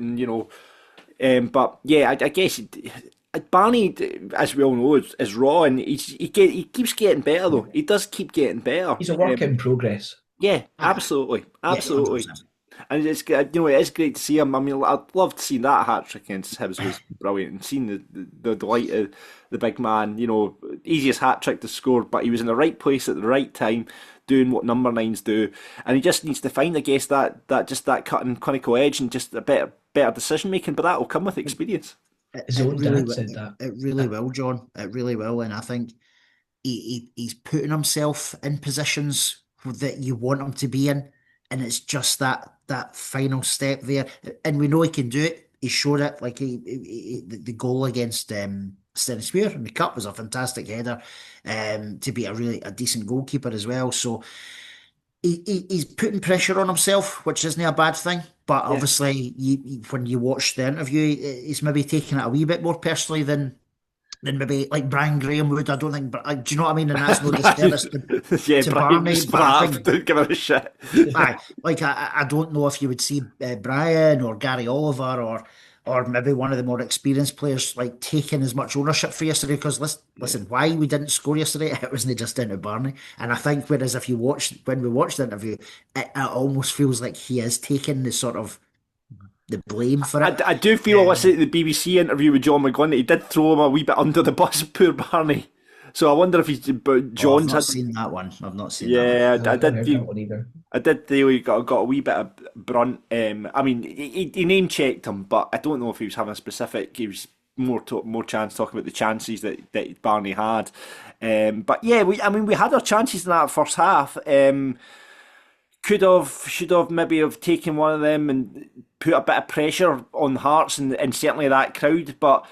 and but yeah, I guess Barney, as we all know, is raw, and he keeps getting better though. He does keep getting better. He's a work in progress. Yeah, absolutely. Yeah, 100%. And it's it is great to see him. I mean, I'd loved seeing that hat trick against Hibs was brilliant, and seeing the delight of the big man. Easiest hat trick to score, but he was in the right place at the right time, doing what number nines do, and he just needs to find, I guess, that cutting clinical edge and just a better decision making. But that will come with experience. His own dad said that. It really will, John. It really will, and I think he's putting himself in positions that you want him to be in, and it's just that final step there, and we know he can do it. He showed it, like the goal against Stennismuir in the cup was a fantastic header, to be a decent goalkeeper as well. So he's putting pressure on himself, which isn't a bad thing. But obviously, when you watch the interview, he's maybe taking it a wee bit more personally than maybe like Brian Graham would. I don't think, but do you know what I mean? And that's no disservice to Barney. But I think, don't give him a shit. I don't know if you would see Brian or Gary Oliver or maybe one of the more experienced players like taking as much ownership for yesterday. Because listen, why we didn't score yesterday, it wasn't just down to Barney. And I think whereas when we watched the interview, it almost feels like he is taking the sort of the blame for it. I do feel listening to the BBC interview with John McGlynn, he did throw him a wee bit under the bus, poor Barney. So I wonder if John's I've not seen that one. I've not seen that one. I did heard feel that one either. I did feel he got a wee bit of brunt. I mean, he name checked him, but I don't know if he was having a specific. He was more chance talking about the chances that Barney had. But yeah, we had our chances in that first half. Should have maybe have taken one of them and put a bit of pressure on Hearts and certainly that crowd, but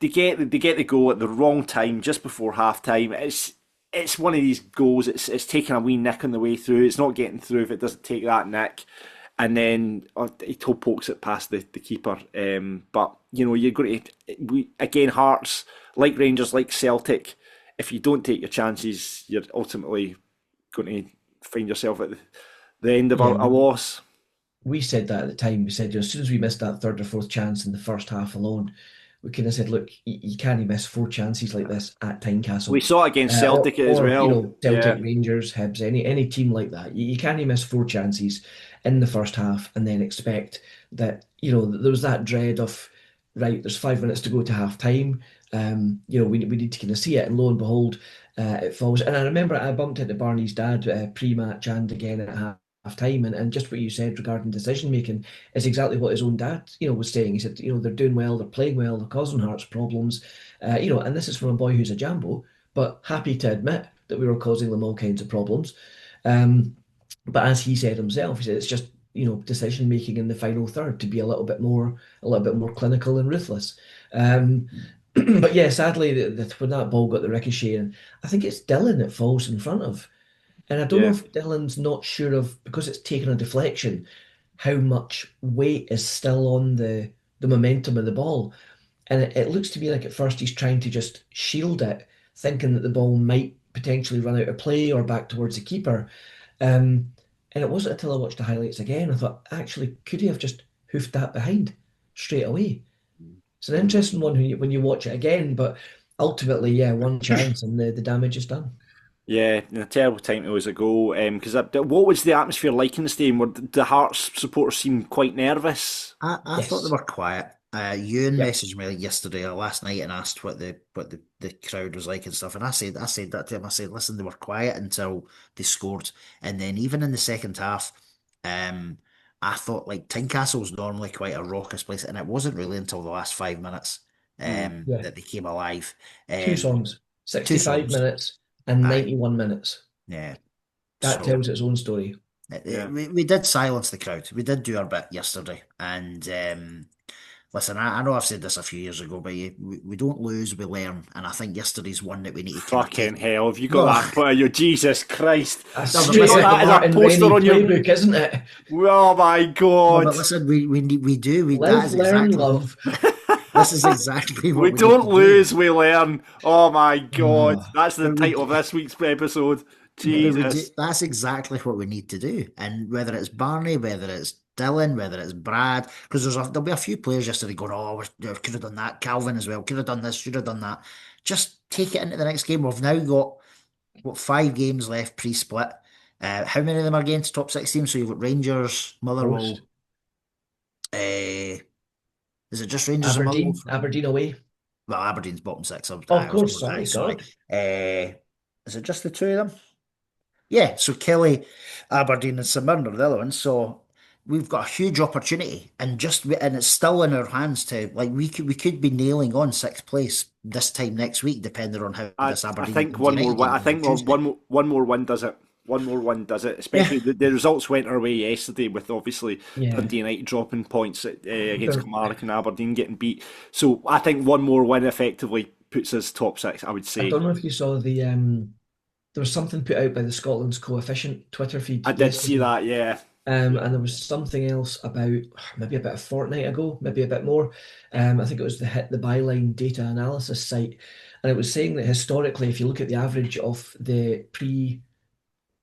they get the goal at the wrong time, just before half time. It's one of these goals. It's taking a wee nick on the way through. It's not getting through if it doesn't take that nick, and then he toe pokes it past the keeper. But you're going to Hearts, like Rangers, like Celtic. If you don't take your chances, you're ultimately going to find yourself at the end of a loss. We said that at the time. We said as soon as we missed that third or fourth chance in the first half alone, we kind of said, look, you can't miss 4 chances like this at Tynecastle. We saw it against Celtic as well. Celtic, Rangers, Hibs, any team like that. You can't miss 4 chances in the first half and then expect that, there was that dread of, right, there's 5 minutes to go to half time. We need to kind of see it, and lo and behold, it falls. And I remember I bumped into Barney's dad pre-match and again at half time, and just what you said regarding decision making is exactly what his own dad was saying. He said, they're doing well, they're playing well, they're causing Hearts problems, and this is from a boy who's a jambo, but happy to admit that we were causing them all kinds of problems. But as he said himself, he said it's just decision making in the final third to be a little bit more clinical and ruthless. But yeah, sadly, when that ball got the ricochet, and I think it's Dylan it falls in front of. And I don't know if Dylan's not sure of, because it's taken a deflection, how much weight is still on the momentum of the ball. And it looks to me like at first he's trying to just shield it, thinking that the ball might potentially run out of play or back towards the keeper. And it wasn't until I watched the highlights again, I thought, actually, could he have just hoofed that behind straight away? It's an interesting one when you watch it again, but ultimately, one chance and the damage is done. Yeah, a terrible time to lose a goal. Because what was the atmosphere like in the stadium? Were the Hearts supporters seemed quite nervous? I thought they were quiet. Ewan Yep. messaged me like yesterday or last night and asked what the crowd was like and stuff. And I said that to him. I said, listen, they were quiet until they scored, and then even in the second half, um, I thought like Tynecastle's normally quite a raucous place, and it wasn't really until the last 5 minutes Mm. Yeah. that they came alive. Two Um, songs, two 65 songs, minutes and aye, 91 minutes. yeah. That So tells its own story. Yeah. we did silence the crowd. We did do our bit yesterday, and listen, I know I've said this a few years ago, but we don't lose, we learn. And I think yesterday's one that we need to kind of Fucking take. hell, have you got No, that put your Jesus Christ? That's no, but You straight got listen, out the that as a Martin poster Rennie on your. playbook, isn't it? Oh my no, God. but listen, we do. That Live, is learn, exactly what. love. This is exactly We what we need don't to do. lose, we learn. Oh my God. Oh, That's the But we title of do, this week's episode. but we do. Jesus. That's exactly what we need to do. And whether it's Barney, whether it's Dylan, whether it's Brad, because there'll be a few players yesterday going, "Oh, we could have done that." Calvin as well, could have done this, should have done that. Just take it into the next game. We've now got what 5 games left pre-split. How many of them are against top 6 teams? So you've got Rangers, most. Motherwell. Uh, is it just Rangers and Motherwell? Aberdeen away. Well, Aberdeen's bottom 6. Oh, of I was course, going, sorry, sorry. God. Is it just the two of them? Yeah, so Kelly, Aberdeen, and St Mirren are the other ones. So we've got a huge opportunity, and it's still in our hands to like we could be nailing on 6th place this time next week, depending on how I, this I Aberdeen think Dundee one more United win. game I goes on think Tuesday. one more win does it. One more win does it. Yeah, Especially the results went our way yesterday with obviously Yeah. Dundee United dropping points against They're, Kilmarnock and Aberdeen getting beat. So I think one more win effectively puts us top 6. I would I say. don't know if you saw there was something put out by the Scotland's Coefficient Twitter feed I did see yesterday. that. Yeah. And there was something else about maybe about a fortnight ago, maybe a bit more. I think it was the Hit the Byline data analysis site. And it was saying that historically, if you look at the average of the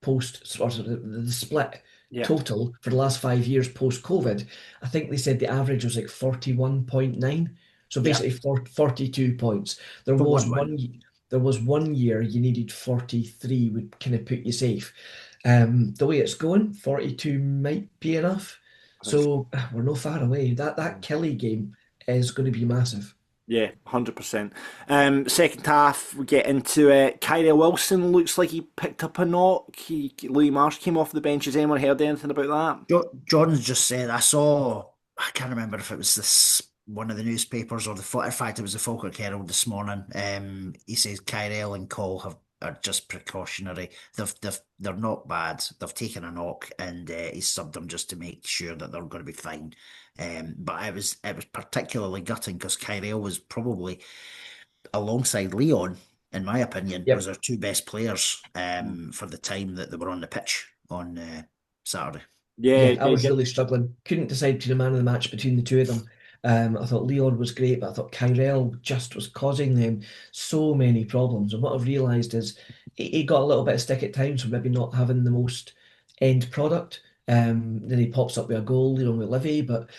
post sort of the split Yeah. total for the last 5 years post COVID, I think they said the average was like 41.9. So yeah, basically 42 points. There for was one win. there was 1 year you needed 43 would kind of put you safe. The way it's going, 42 might be enough. So we're not far away. That Kelly game is going to be massive. Yeah, 100%. Second half, we get into it. Kyrie Wilson looks like he picked up a knock. Louis Marsh came off the bench. Has anyone heard anything about that? Jordan's just said, I can't remember if it was this one of the newspapers or in fact, it was the Falkirk Herald this morning. He says Kyrell and Cole are just precautionary. They're not bad. They've taken a knock, and he's subbed them just to make sure that they're going to be fine. But it was particularly gutting because Kyrell was probably alongside Leon, in my opinion, was Yep. our two best players for the time that they were on the pitch on Saturday. Yeah, Yeah, I they was get. really struggling. Couldn't decide between the man of the match between the two of them. I thought Leon was great, but I thought Kyrell just was causing them so many problems. And what I've realised is he got a little bit of stick at times for maybe not having the most end product. Then he pops up with a goal, with Livy, but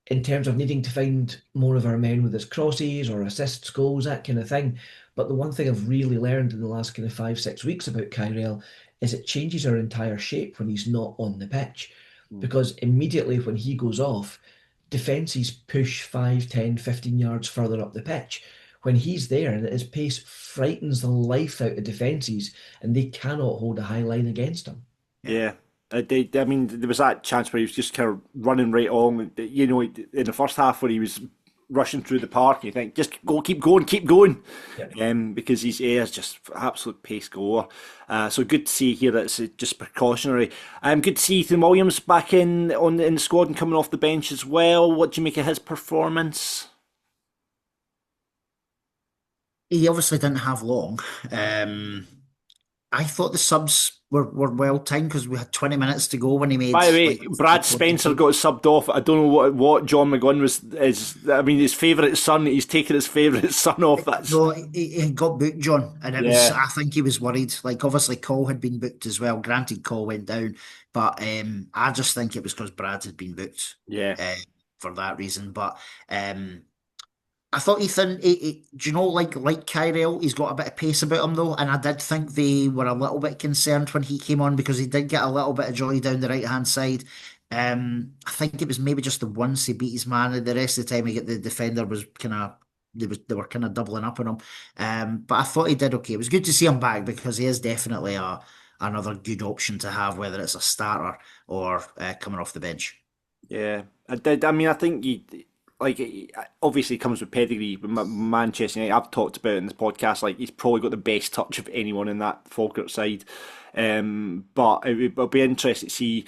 in terms of needing to find more of our men with his crosses or assists, goals, that kind of thing. But the one thing I've really learned in the last kind of 5, 6 weeks about Kyrell is it changes our entire shape when he's not on the pitch. Because immediately when he goes off, defences push 5, 10, 15 yards further up the pitch. When he's there and his pace frightens the life out of defences and they cannot hold a high line against him. Yeah. I mean, there was that chance where he was just kind of running right on, in the first half where he was rushing through the park. You think, just go, keep going, Yeah. because his air is just absolute pace goer. So good to see here that it's just precautionary. Good to see Ethan Williams back in the squad and coming off the bench as well. What do you make of his performance? He obviously didn't have long. I thought the subs were well timed because we had 20 minutes to go when he made By the way, like Brad the Spencer 22. got subbed off. I don't know what John McGlynn was. I mean, his favourite son. He's taken his favourite son off. That's No, he got booked, John, and yeah, I think he was worried. Like, obviously, Cole had been booked as well. Granted, Cole went down, but I just think it was because Brad had been booked yeah. uh, for that reason. But I thought Ethan, do you know, like Kyrell, he's got a bit of pace about him though, and I did think they were a little bit concerned when he came on because he did get a little bit of joy down the right hand side. I think it was maybe just the once he beat his man, and the rest of the time he get the defender was kind of they were kind of doubling up on him. But I thought he did okay. It was good to see him back because he is definitely a another good option to have, whether it's a starter or coming off the bench. Yeah, I did. I mean, I think you like obviously it comes with pedigree. But Manchester United, I've talked about it in this podcast. Like he's probably got the best touch of anyone in that Falkirk side. But it'll be interesting to see,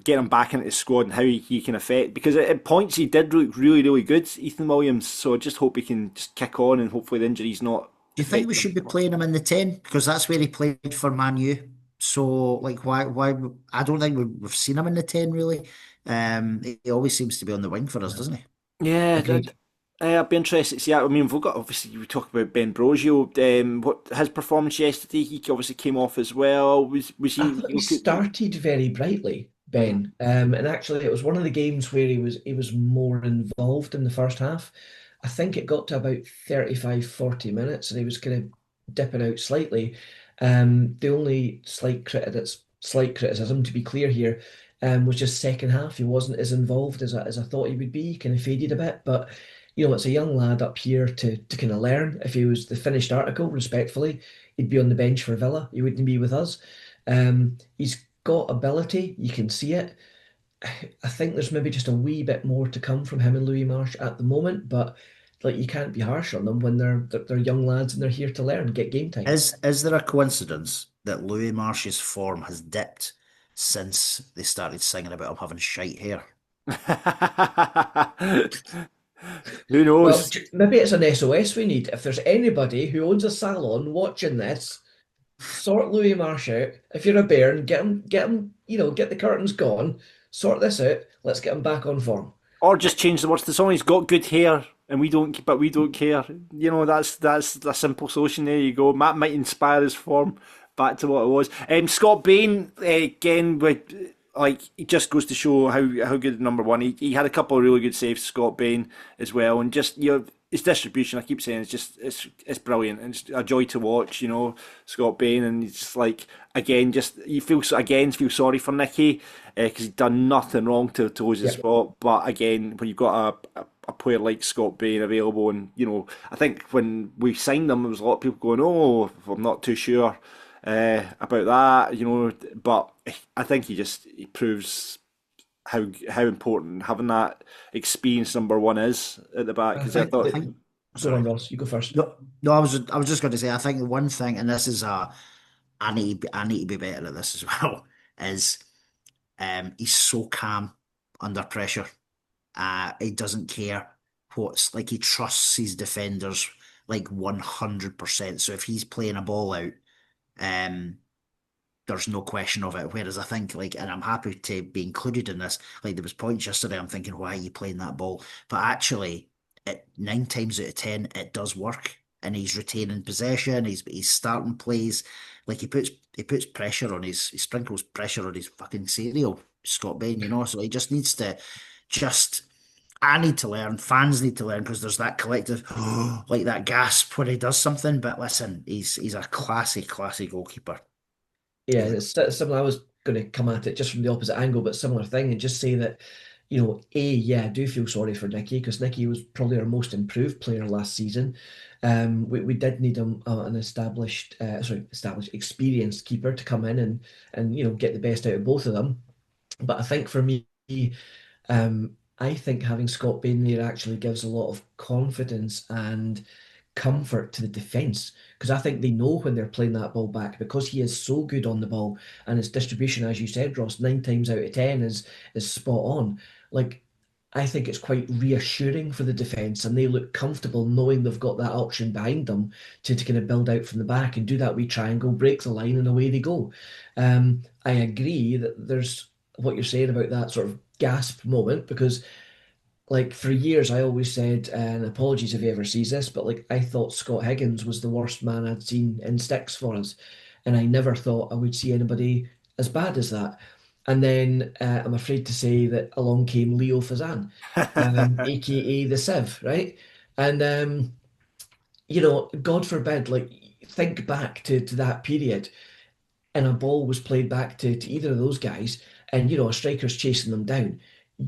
get him back into the squad and how he can affect. Because at points he did look really, really good, Ethan Williams. So I just hope he can just kick on and hopefully the injury's not Do you think we affecting him should be too much. playing him in the 10? Because that's where he played for Man U. So, like, I don't think we've seen him in the 10 really. He always seems to be on the wing for us, Yeah. doesn't he? Yeah, Agreed. I'd be interested to see that. I mean, we've got obviously we talk about Ben Brogio. What his performance yesterday? He obviously came off as well. Was I he thought he okay? started very brightly, Mhm. Ben. And actually, it was one of the games where he was more involved in the first half. I think it got to about 35, 40 minutes, and he was kind of dipping out slightly. The only slight criticism, to be clear here, was just second half. He wasn't as involved as I thought he would be. He kind of faded a bit, but it's a young lad up here to kind of learn. If he was the finished article, respectfully, he'd be on the bench for Villa. He wouldn't be with us. He's got ability, you can see it. I think there's maybe just a wee bit more to come from him and Louis Marsh at the moment, but like you can't be harsh on them when they're young lads and they're here to learn, get game time. Is there a coincidence that Louis Marsh's form has dipped since they started singing about him having shite hair? Who Well, knows? maybe it's an SOS we need. If there's anybody who owns a salon watching this, sort Louis Marsh out. If you're a Bairn, get him, get the curtains gone, sort this out. Let's get him back on form. Or just change the words to the song. He's got good hair, and but we don't care. That's a simple solution. There you go. That might inspire his form back to what it was. Scott Bain again with like it just goes to show how good number one. He had a couple of really good saves, Scott Bain as well, and just his distribution. I keep saying it's brilliant and it's a joy to watch. Scott Bain, and it's like again just you feel sorry for Nicky because he's done nothing wrong to lose his Yep. spot. But again, when you've got a player like Scott Bain available, and I think when we signed him, there was a lot of people going, "Oh, I'm not too sure about that," But I think he proves how important having that experienced number one is at the back. I Because I think I thought, that. think, Go on, sorry. Ross. You go first. No, no, I was just going to say, I think the one thing, and this is I need to be better at this as well, is he's so calm under pressure. He doesn't care what's like he trusts his defenders like 100%. So if he's playing a ball out, um, there's no question of it. Whereas I think like, and I'm happy to be included in this. Like there was points yesterday, I'm thinking, why are you playing that ball? But actually, nine times out of ten, it does work, and he's retaining possession. He's starting plays. Like he puts pressure on he sprinkles pressure on his fucking cereal, Scott Bain. So he just needs to just. I need to learn. Fans need to learn because there's that collective, like that gasp when he does something. But listen, he's a classy goalkeeper. Yeah, He's a it's similar. I was going to come at it just from the opposite angle, but similar thing, and just say that, yeah, I do feel sorry for Nicky because Nicky was probably our most improved player last season. We did need an established, experienced keeper to come in and get the best out of both of them. But I think for me, I think having Scott Bain there actually gives a lot of confidence and comfort to the defence because I think they know when they're playing that ball back because he is so good on the ball and his distribution, as you said, Ross, nine times out of ten is spot on. Like I think it's quite reassuring for the defence and they look comfortable knowing they've got that option behind them to kind of build out from the back and do that wee triangle, break the line, and away they go. I agree that there's what you're saying about that sort of gasp moment because like for years I always said, and apologies if he ever sees this, but like I thought Scott Higgins was the worst man I'd seen in sticks for us, and I never thought I would see anybody as bad as that. And then I'm afraid to say that along came Leo Fazan, aka the Civ, right? And God forbid, like think back to that period and a ball was played back to either of those guys, and a striker's chasing them down,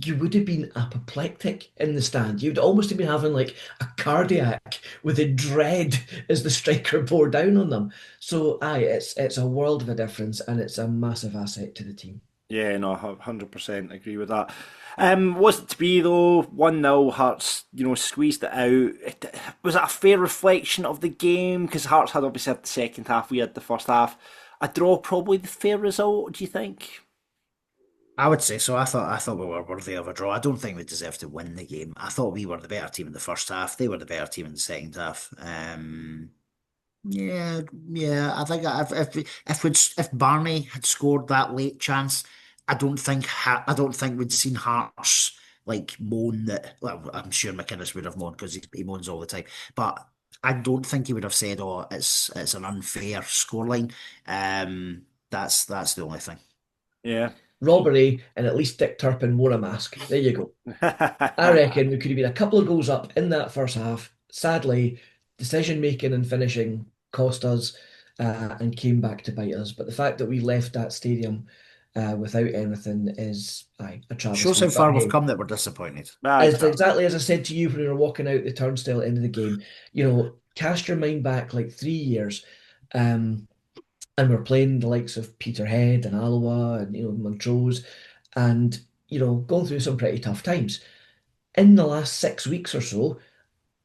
you would have been apoplectic in the stand. You'd almost have been having like a cardiac with the dread as the striker bore down on them. So aye, it's a world of a difference, and it's a massive asset to the team. Yeah, no, 100% agree with that. Was it to be though? 1-0 Hearts, squeezed it out. Was it a fair reflection of the game? Because Hearts had obviously had the second half, we had the first half. A draw, probably the fair result, do you think? I would say so. I thought we were worthy of a draw. I don't think we deserved to win the game. I thought we were the better team in the first half. They were the better team in the second half. Yeah, yeah. I think if Barney had scored that late chance, I don't think we'd seen Hearts like moan that. Well, I'm sure McInnes would have moaned because he moans all the time, but I don't think he would have said, "Oh, it's an unfair scoreline." That's the only thing. Yeah. Robbery, and at least Dick Turpin wore a mask. There you go. I reckon we could have been a couple of goals up in that first half. Sadly, decision making and finishing cost us and came back to bite us. But the fact that we left that stadium without anything is a Shows travesty. how far But we've hey, come that we're disappointed. it's exactly as I said to you when we were walking out the turnstile at the end of the game. Cast your mind back like 3 years. And we're playing the likes of Peterhead and Alloa and Montrose, and going through some pretty tough times. In the last 6 weeks or so,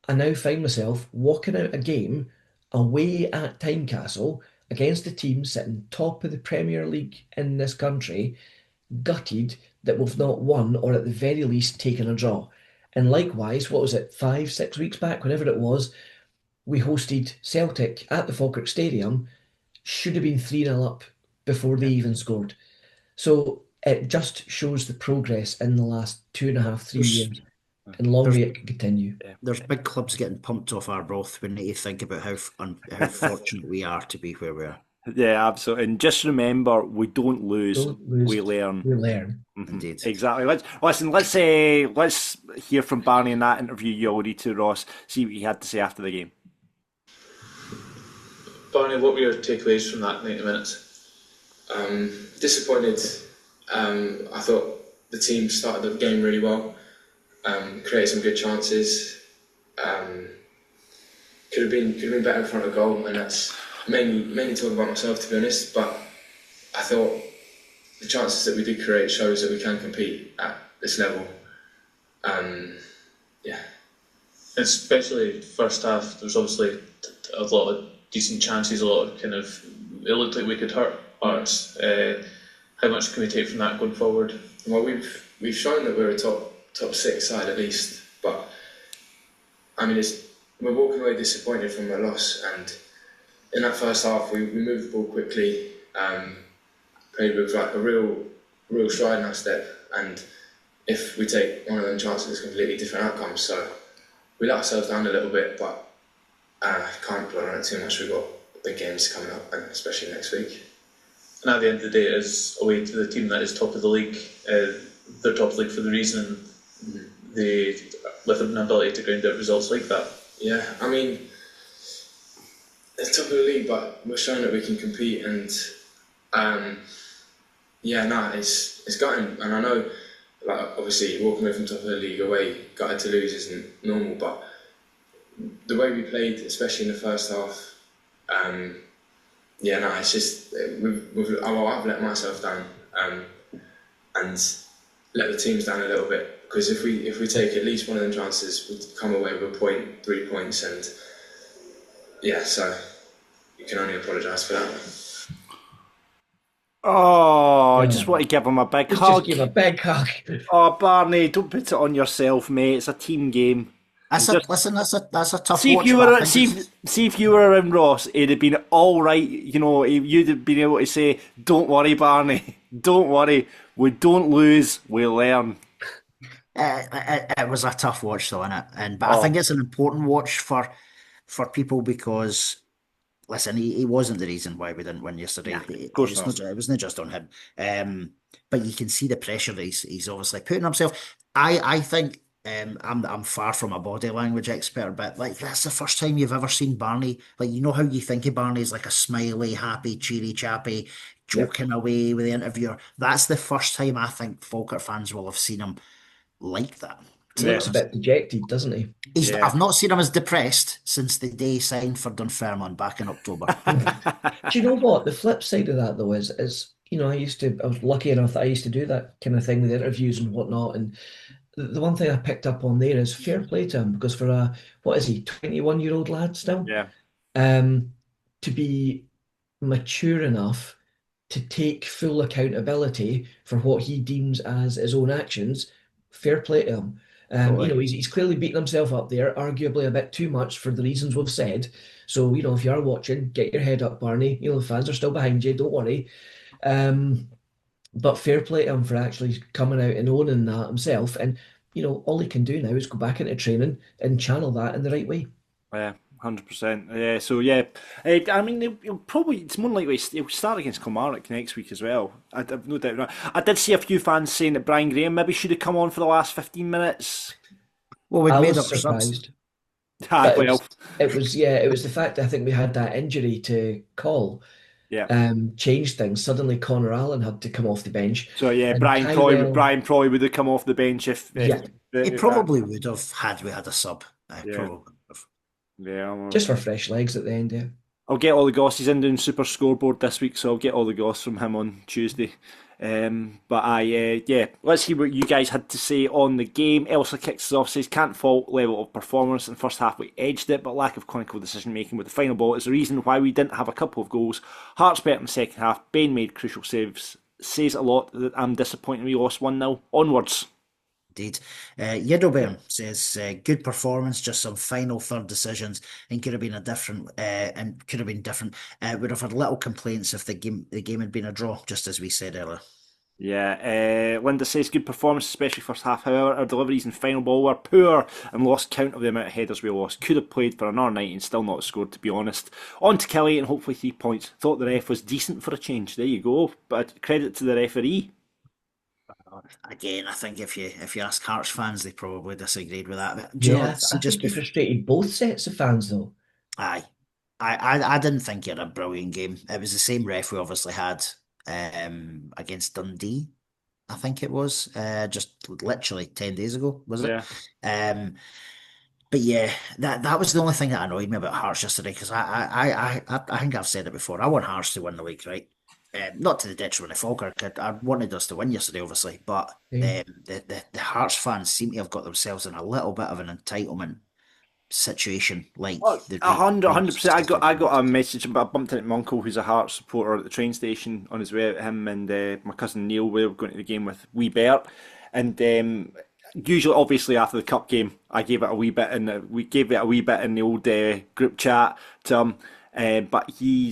I now find myself walking out a game away at Tynecastle against a team sitting top of the Premier League in this country, gutted that we've not won or at the very least taken a draw. And likewise, what was it, 5, 6 weeks back, whenever it was, we hosted Celtic at the Falkirk Stadium, should have been 3-0 up before they even scored. So it just shows the progress in the last 2.5, 3 years. And long There's may it continue. there's big clubs getting pumped off our broth. We need to think about how fortunate we are to be where we are. Yeah, absolutely. And just remember, we don't lose, Don't lose, we learn. we learn. Indeed. Exactly. Let's hear from Barney in that interview you already to Ross. See what he had to say after the game. Barney, what were your takeaways from that 90 minutes? Disappointed. I thought the team started the game really well, created some good chances. Could have been better in front of goal, and that's mainly talking about myself, to be honest. But I thought the chances that we did create shows that we can compete at this level. Yeah. Especially first half, there was obviously a lot of decent chances, a lot of it looked like we could hurt Hearts. How much can we take from that going forward? Well, we've shown that we're a top six side at least, but I mean, we're walking away disappointed from a loss. And in that first half, we moved the ball quickly, played with like a real stride in our step, and if we take one of them chances, it's completely different outcomes. So we let ourselves down a little bit, but can't dwell on it too much. We've got big games coming up, and especially next week. And at the end of the day, it is away to the team that is top of the league. They're top of the league for the reason they with an ability to grind out results like that. Yeah, I mean, it's top of the league, but we're showing that we can compete, and it's gutting. And I know, like, obviously walking away from top of the league away, gutted to lose isn't normal, but the way we played, especially in the first half, it's just I've let myself down and let the teams down a little bit, because if we take at least one of them chances, we'd come away with a point, 3 points, and so you can only apologise for that. Oh, I just want to give him a big hug. Just give a big hug. Oh, Barney, don't put it on yourself, mate. It's a team game. That's a tough See if watch. you but I were think it's- see if you were around Ross, it'd have been all right. You'd have been able to say, "Don't worry, Barney. Don't worry. We don't lose. We learn." it was a tough watch, though, innit? But I think it's an important watch for people because, listen, he wasn't the reason why we didn't win yesterday. Of course not. It wasn't just on him. But you can see the pressure that he's obviously putting himself. I think I'm far from a body language expert, but like that's the first time you've ever seen Barney. Like you know how you think of Barney as like a smiley, happy, cheery chappy, Yep. joking away with the interviewer. That's the first time I think Falkirk fans will have seen him like that. He To be Yeah, looks a honest, bit dejected, doesn't he? yeah. I've not seen him as depressed since the day he signed for Dunfermline back in October. Do you know what? The flip side of that though is I was lucky enough that I used to do that kind of thing with interviews and whatnot. And the one thing I picked up on there is fair play to him because for a, what is he, 21-year-old lad still? Yeah, Um, to be mature enough to take full accountability for what he deems as his own actions, fair play to him. Totally. He's clearly beating himself up there, arguably a bit too much for the reasons we've said. So, if you are watching, get your head up, Barney. The fans are still behind you, don't worry. Um, but fair play to him for actually coming out and owning that himself. And, all he can do now is go back into training and channel that in the right way. yeah, 100%. Yeah, so yeah, I mean, he'll probably it's more likely he'll start against Kilmarnock next week as well. I've no doubt. I did see a few fans saying that Brian Graham maybe should have come on for the last 15 minutes. Well, we'd I made was up our subs. surprised. Ah, But well, it was the fact that I think we had that injury to Call yeah. changed things. Suddenly Connor Allen had to come off the bench. So yeah, And Tyrell, Brian probably would have come off the bench if yeah, He probably would have had we had a sub. I yeah, probably would have. yeah. just for fresh legs at the end, yeah. I'll get all the goss. He's in doing super scoreboard this week, so I'll get all the goss from him on Tuesday. Yeah, let's hear what you guys had to say on the game. Elsa kicks us off, says can't fault level of performance. In the first half we edged it, but lack of clinical decision making with the final ball is the reason why we didn't have a couple of goals. Hearts better in the second half. Bain made crucial saves. Says a lot that I'm disappointed we lost 1-0. Onwards. Indeed. Yiddelbaum says good performance, just some final third decisions, and could have been different. Would have had little complaints if the game had been a draw, just as we said earlier. Yeah, Linda says good performance, especially first half. However, our deliveries and final ball were poor and lost count of the amount of headers we lost. Could have played for another night and still not scored, to be honest. On to Kelly and hopefully 3 points. Thought the ref was decent for a change. There you go. But credit to the referee. Again, I think if you ask Hearts fans, they probably disagreed with that. But do you know, Yeah, I think he frustrated both sets of fans though. aye, I didn't think he had a brilliant game. It was the same ref we obviously had against Dundee. I think it was just literally 10 days ago, was it? Yeah. But yeah, that was the only thing that annoyed me about Hearts yesterday because I think I've said it before. I want Hearts to win the league, right? Not to the detriment of Falkirk. I wanted us to win yesterday, obviously, but Yeah. the Hearts fans seem to have got themselves in a little bit of an entitlement situation, like the 100%. I got a message, but I bumped into my uncle who's a Hearts supporter at the train station on his way out. Him and my cousin Neil were going to the game with wee Bert, and usually, obviously, after the cup game, I gave it a wee bit, and we gave it a wee bit in the old group chat to him. But he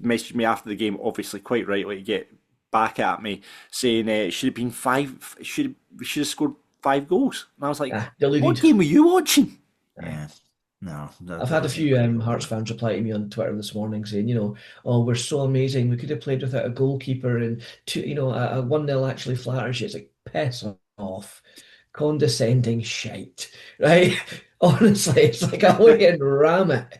messaged me after the game, obviously quite rightly, to get back at me, saying it should have been five. We should have scored 5 goals. And I was like, deluded. what game were you watching? Yeah. No, I've had a few Hearts fans reply to me on Twitter this morning saying, oh, we're so amazing. We could have played without a goalkeeper and a 1-0 actually flatters you. It's like, piss off. Condescending shite, right? Honestly, it's like a way and ram it.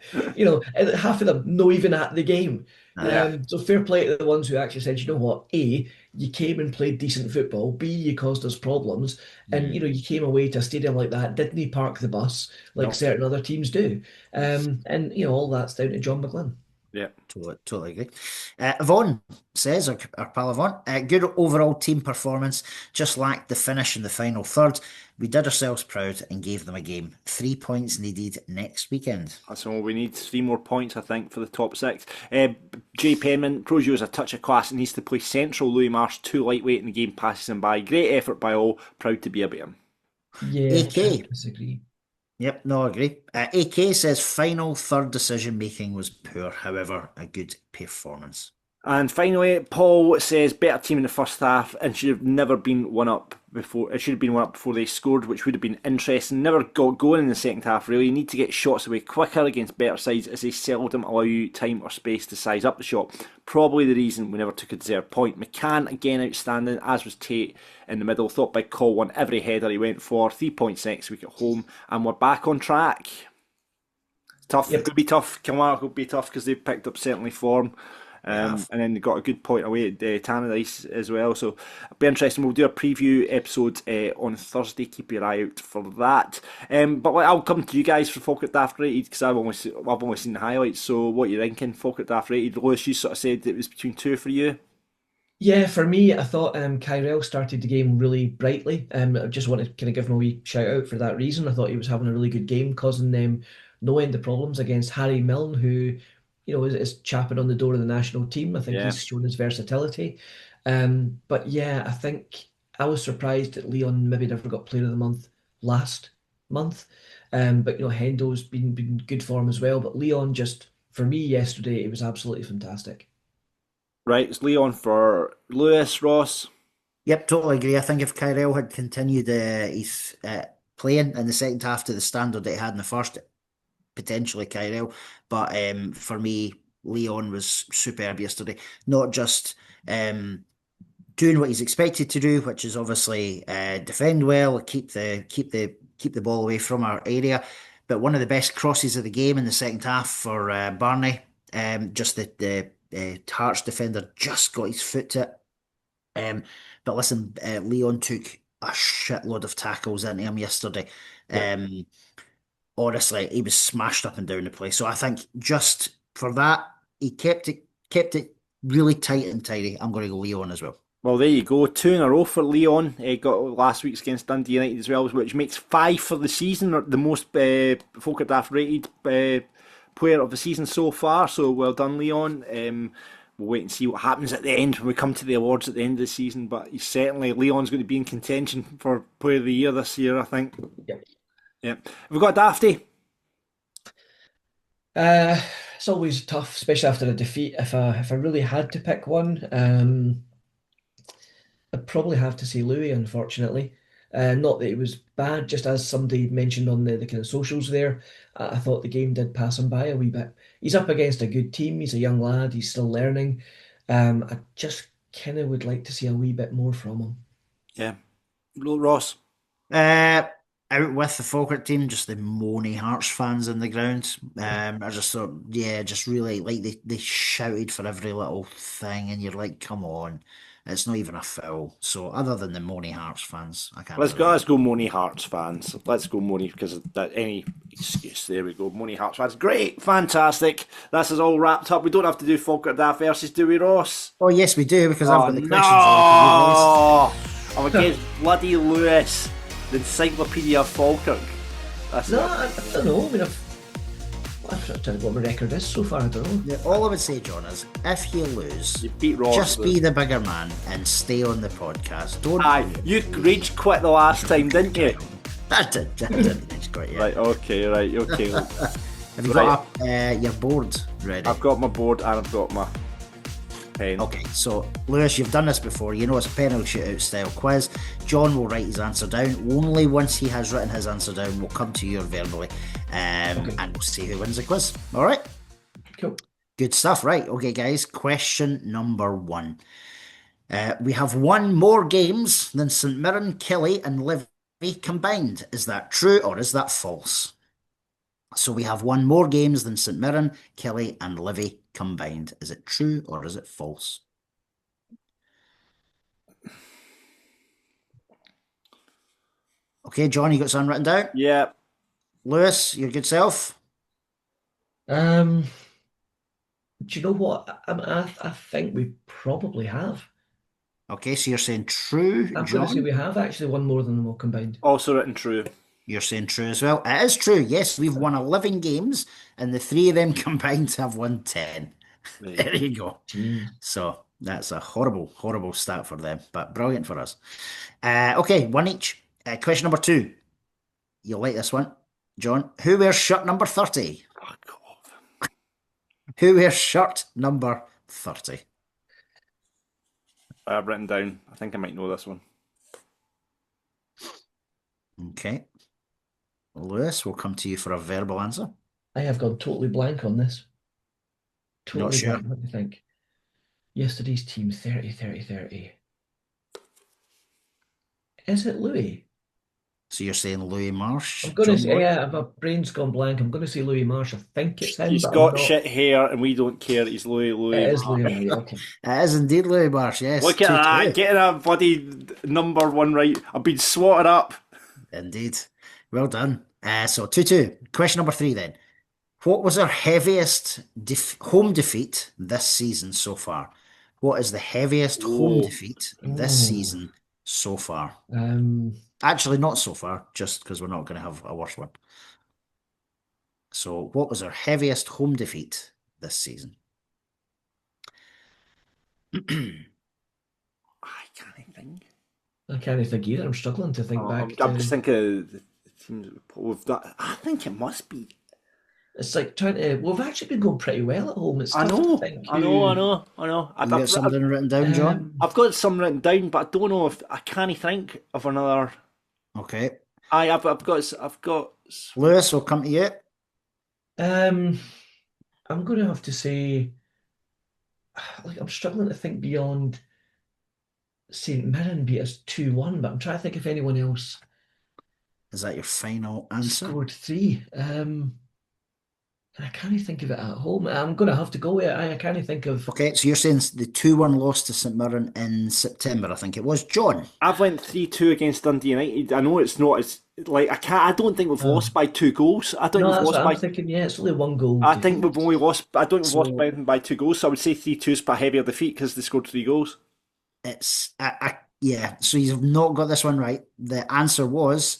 And half of them not even at the game. Yeah. So fair play to the ones who actually said, you know what, A, you came and played decent football. B, you caused us problems. And, you came away to a stadium like that, didn't he park the bus like certain other teams do? And, all that's down to John McGlynn. Yeah. Totally agree. Yvonne says, our pal Yvonne, good overall team performance, just lacked the finish in the final third. We did ourselves proud and gave them a game. 3 points needed next weekend. That's all we need. 3 more points, I think, for the top 6. Jay Penman, Prozio is a touch of class and needs to play central. Louis Marsh, too lightweight in the game, passes him by. Great effort by all. Proud to be a Bairn. Yeah, AK. I disagree. Yep, no, I agree. AK says final third decision making was poor, however, a good performance. And finally, Paul says better team in the first half and should have never been one up before. It should have been one up before they scored, which would have been interesting. Never got going in the second half. Really, you need to get shots away quicker against better sides, as they seldom allow you time or space to size up the shot. Probably the reason we never took a deserved point. McCann again outstanding, as was Tate in the middle. Thought by Cole won every header he went for. 3 points next week at home, and we're back on track. Tough. Yep. It could be tough. Kilmarnock will be tough because they've picked up certainly form. And then they got a good point away at Tynecastle as well. So it'll be interesting. We'll do a preview episode on Thursday. Keep your eye out for that. But I'll come to you guys for Falkirk Daft rated because I've only seen the highlights. So what are you thinking? Falkirk Daft rated. Lewis, you sort of said it was between 2 for you. Yeah, for me, I thought Kyrell started the game really brightly. I just want to kind of give him a wee shout out for that reason. I thought he was having a really good game, causing them no end of problems against Harry Milne, who is chapping on the door of the national team. I think he's shown his versatility. But yeah, I think I was surprised that Leon maybe never got Player of the Month last month. But Hendo's been good form as well. But Leon, just for me yesterday, it was absolutely fantastic. Right, it's Leon for Lewis. Ross. Yep, totally agree. I think if Kyrell had continued his playing in the second half to the standard that he had in the first, potentially Kyrell. But for me, Leon was superb yesterday. Not just doing what he's expected to do, which is obviously defend well, keep the ball away from our area. But one of the best crosses of the game in the second half for Barney. Just the Hearts defender just got his foot to it. But listen, Leon took a shitload of tackles into him yesterday. Honestly, he was smashed up and down the place. So I think just for that, he kept it really tight and tidy. I'm going to go Leon as well. Well, there you go. 2 in a row for Leon. He got last week's against Dundee United as well, which makes 5 for the season, or the most Falkirk Daft rated player of the season so far. So well done, Leon. We'll wait and see what happens at the end when we come to the awards at the end of the season. But Leon's going to be in contention for Player of the Year this year, I think. Yep. Yeah. We've got Dafty. It's always tough, especially after a defeat. If I really had to pick one, I'd probably have to say Louis, unfortunately. Not that it was bad, just as somebody mentioned on the kind of socials there, I thought the game did pass him by a wee bit. He's up against a good team, he's a young lad, he's still learning. I just kind of would like to see a wee bit more from him. Yeah. Ross? Out with the Falkirk team, just the moany Hearts fans in the ground. I just thought, just really, like, they shouted for every little thing, and you're like, come on. It's not even a foul. So other than the moany Hearts fans, I can't. Let's go moany Hearts fans. Let's go moany because of that any excuse. There we go, moany Hearts fans. Great, fantastic. This is all wrapped up. We don't have to do Falkirk Daft versus, do we, Ross? Oh yes, we do, because I've got the questions. No, I'm against bloody Lewis, the Encyclopedia of Falkirk. I don't know. I mean, I'm trying to what my record is so far. I don't know. Yeah, all I would say, John, is if you lose, you beat Ross, just be the bigger man and stay on the podcast. Don't. Aye, you rage quit the last time, didn't you? I didn't rage quit. Yeah. Right. Okay. Have you got your board ready? I've got my board and I've got my pen. Okay, so Lewis, you've done this before. You know it's a penalty shootout style quiz. John will write his answer down. Only once he has written his answer down, we'll come to you verbally, and we'll see who wins the quiz. All right? Cool. Good stuff. Right. Okay, guys. Question number 1. We have won more games than St Mirren, Killie, and Livy combined. Is that true or is that false? So we have won more games than St Mirren, Killie, and Livy combined. Is it true or is it false? Okay, John, you got something written down? Yeah. Lewis, your good self? Do you know what? I think we probably have. Okay, so you're saying true, I'm John? going to say we have actually won more than them all combined. Also written true. You're saying true as well. It is true. Yes, we've won 11 games, and the 3 of them combined have won 10. There you go. So that's a horrible, horrible stat for them, but brilliant for us. Okay, 1 each. Question number 2. You'll like this one, John. Who wears shirt number 30? Fuck off. Who wears shirt number 30? I've written down. I think I might know this one. Okay. Lewis, we'll come to you for a verbal answer. I have gone totally blank on this. Not Totally sure. blank. What do you think? Yesterday's team 30, 30, 30. Is it Louis? So you're saying Louis Marsh? I'm going to John say, Moore? yeah, my brain's gone blank. I'm going to say Louis Marsh. I think it's him, He's but I'm got not. shit hair, and we don't care. He's Louis It is Louis Marsh. Marsh. Okay. It is indeed Louis Marsh, yes. Look at 2-2. that, getting a bloody number one right. I've been swatted up. Indeed. Well done. So 2-2. Question number 3 then. What was our heaviest home defeat this season so far? What is the heaviest home defeat this season so far? Actually, not so far, just because we're not going to have a worse one. So, what was our heaviest home defeat this season? I can't think. I can't think either. I'm struggling to think back. I'm just thinking of the teams we've done. I think it must be. It's like trying to. We've actually been going pretty well at home. It's I tough know, to think I know. You got something written down, John? I've got some written down, but I don't know if I can't think of another. Okay. I've got. Lewis, we'll come to you. I'm going to have to say, like, I'm struggling to think beyond St Mirren beat us 2-1, but I'm trying to think if anyone else Is that your final answer? scored 3. I can't think of it at home. I'm going to have to go with it. I can't think of. Okay, so you're saying the 2-1 loss to St Mirren in September, I think it was. John? I've went 3-2 against Dundee United. I know it's not as like I can't. I don't think we've lost by 2 goals. I don't No, think we've that's lost what by. I'm thinking. Yeah, it's only 1 goal. I think we've only lost. I don't think we've lost So- by anything by 2 goals. So I would say 3-2 is a heavier defeat because they scored 3 goals. It's yeah. So you've not got this one right. The answer was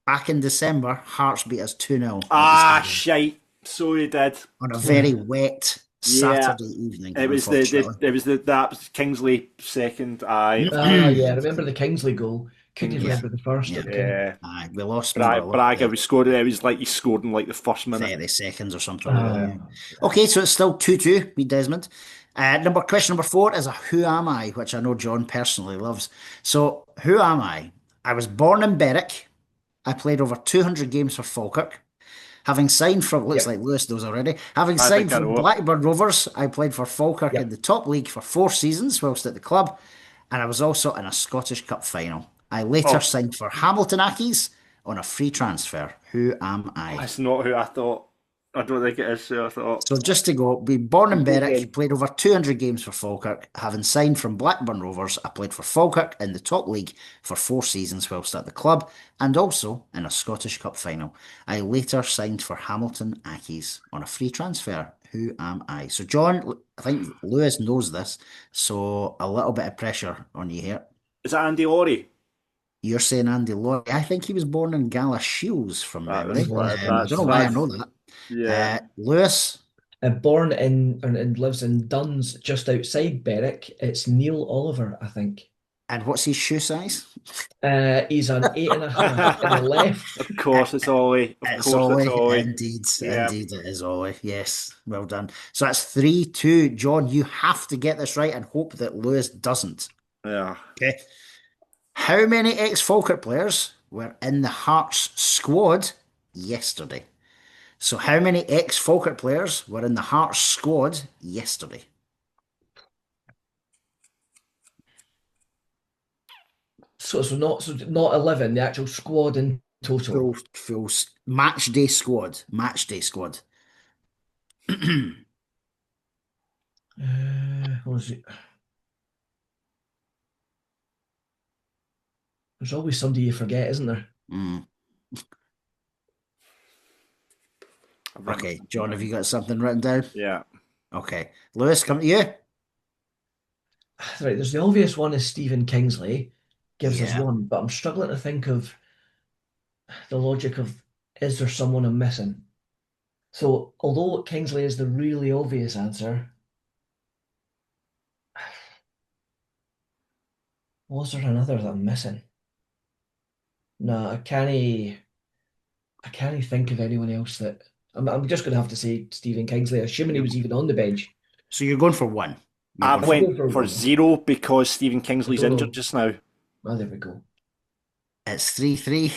back in December. Hearts beat us 2-0 Ah, shite. So you did. on a very wet Saturday evening. It was that was Kingsley second. Aye. Yeah, I remember the Kingsley goal. Couldn't even Yeah. remember the first. Yeah. Okay. Yeah. Aye, we lost by a lot Braga, there, we scored it. It was like he scored in like the first minute. 30 seconds or something like that. Yeah. Okay, so it's still 2-2. Beat Desmond. Question number 4 is a Who Am I, which I know John personally loves. So, who am I? I was born in Berwick. I played over 200 games for Falkirk. Having signed from, looks like Lewis knows already. Having signed think I from know it. Blackburn Rovers, I played for Falkirk in the top league for 4 seasons whilst at the club, and I was also in a Scottish Cup final. I later signed for Hamilton Accies on a free transfer. Who am I? That's not who I thought. I don't think it is who I thought. So just to go, be born in Berwick, played over 200 games for Falkirk. Having signed from Blackburn Rovers, I played for Falkirk in the top league for 4 seasons whilst at the club, and also in a Scottish Cup final. I later signed for Hamilton Accies on a free transfer. Who am I? So John, I think Lewis knows this, so a little bit of pressure on you here. Is that Andy Laurie? You're saying Andy Laurie. I think he was born in Galashiels from memory. I don't know why I know that. Yeah. Lewis? Born in and lives in Duns, just outside Berwick. It's Neil Oliver, I think. And what's his shoe size? He's an 8.5 in the left. Of course, it's Ollie. Of course, it's Ollie. Indeed, Yeah. indeed, it is Ollie. Yes, well done. So that's 3-2. John, you have to get this right and hope that Lewis doesn't. Yeah. Okay. How many ex-Falkirk players were in the Hearts squad yesterday? So how many ex-Falkirk players were in the Hearts squad yesterday? So not 11, the actual squad in total. Full match day squad. Match day squad. What was it? There's always somebody you forget, isn't there? Mm. Okay, John, have you got something written down? Yeah. Okay. Lewis, come to you. Right, there's the obvious one is Stephen Kingsley, gives us Yeah. one, but I'm struggling to think of the logic of, is there someone I'm missing? So, although Kingsley is the really obvious answer, was there another that I'm missing? No, I can't think of anyone else that. I'm just going to have to say Stephen Kingsley, assuming he was even on the bench. So you're going for one. I maybe went for for one. 0 because Stephen Kingsley's Oh. injured just now. Well, there we go. It's 3-3.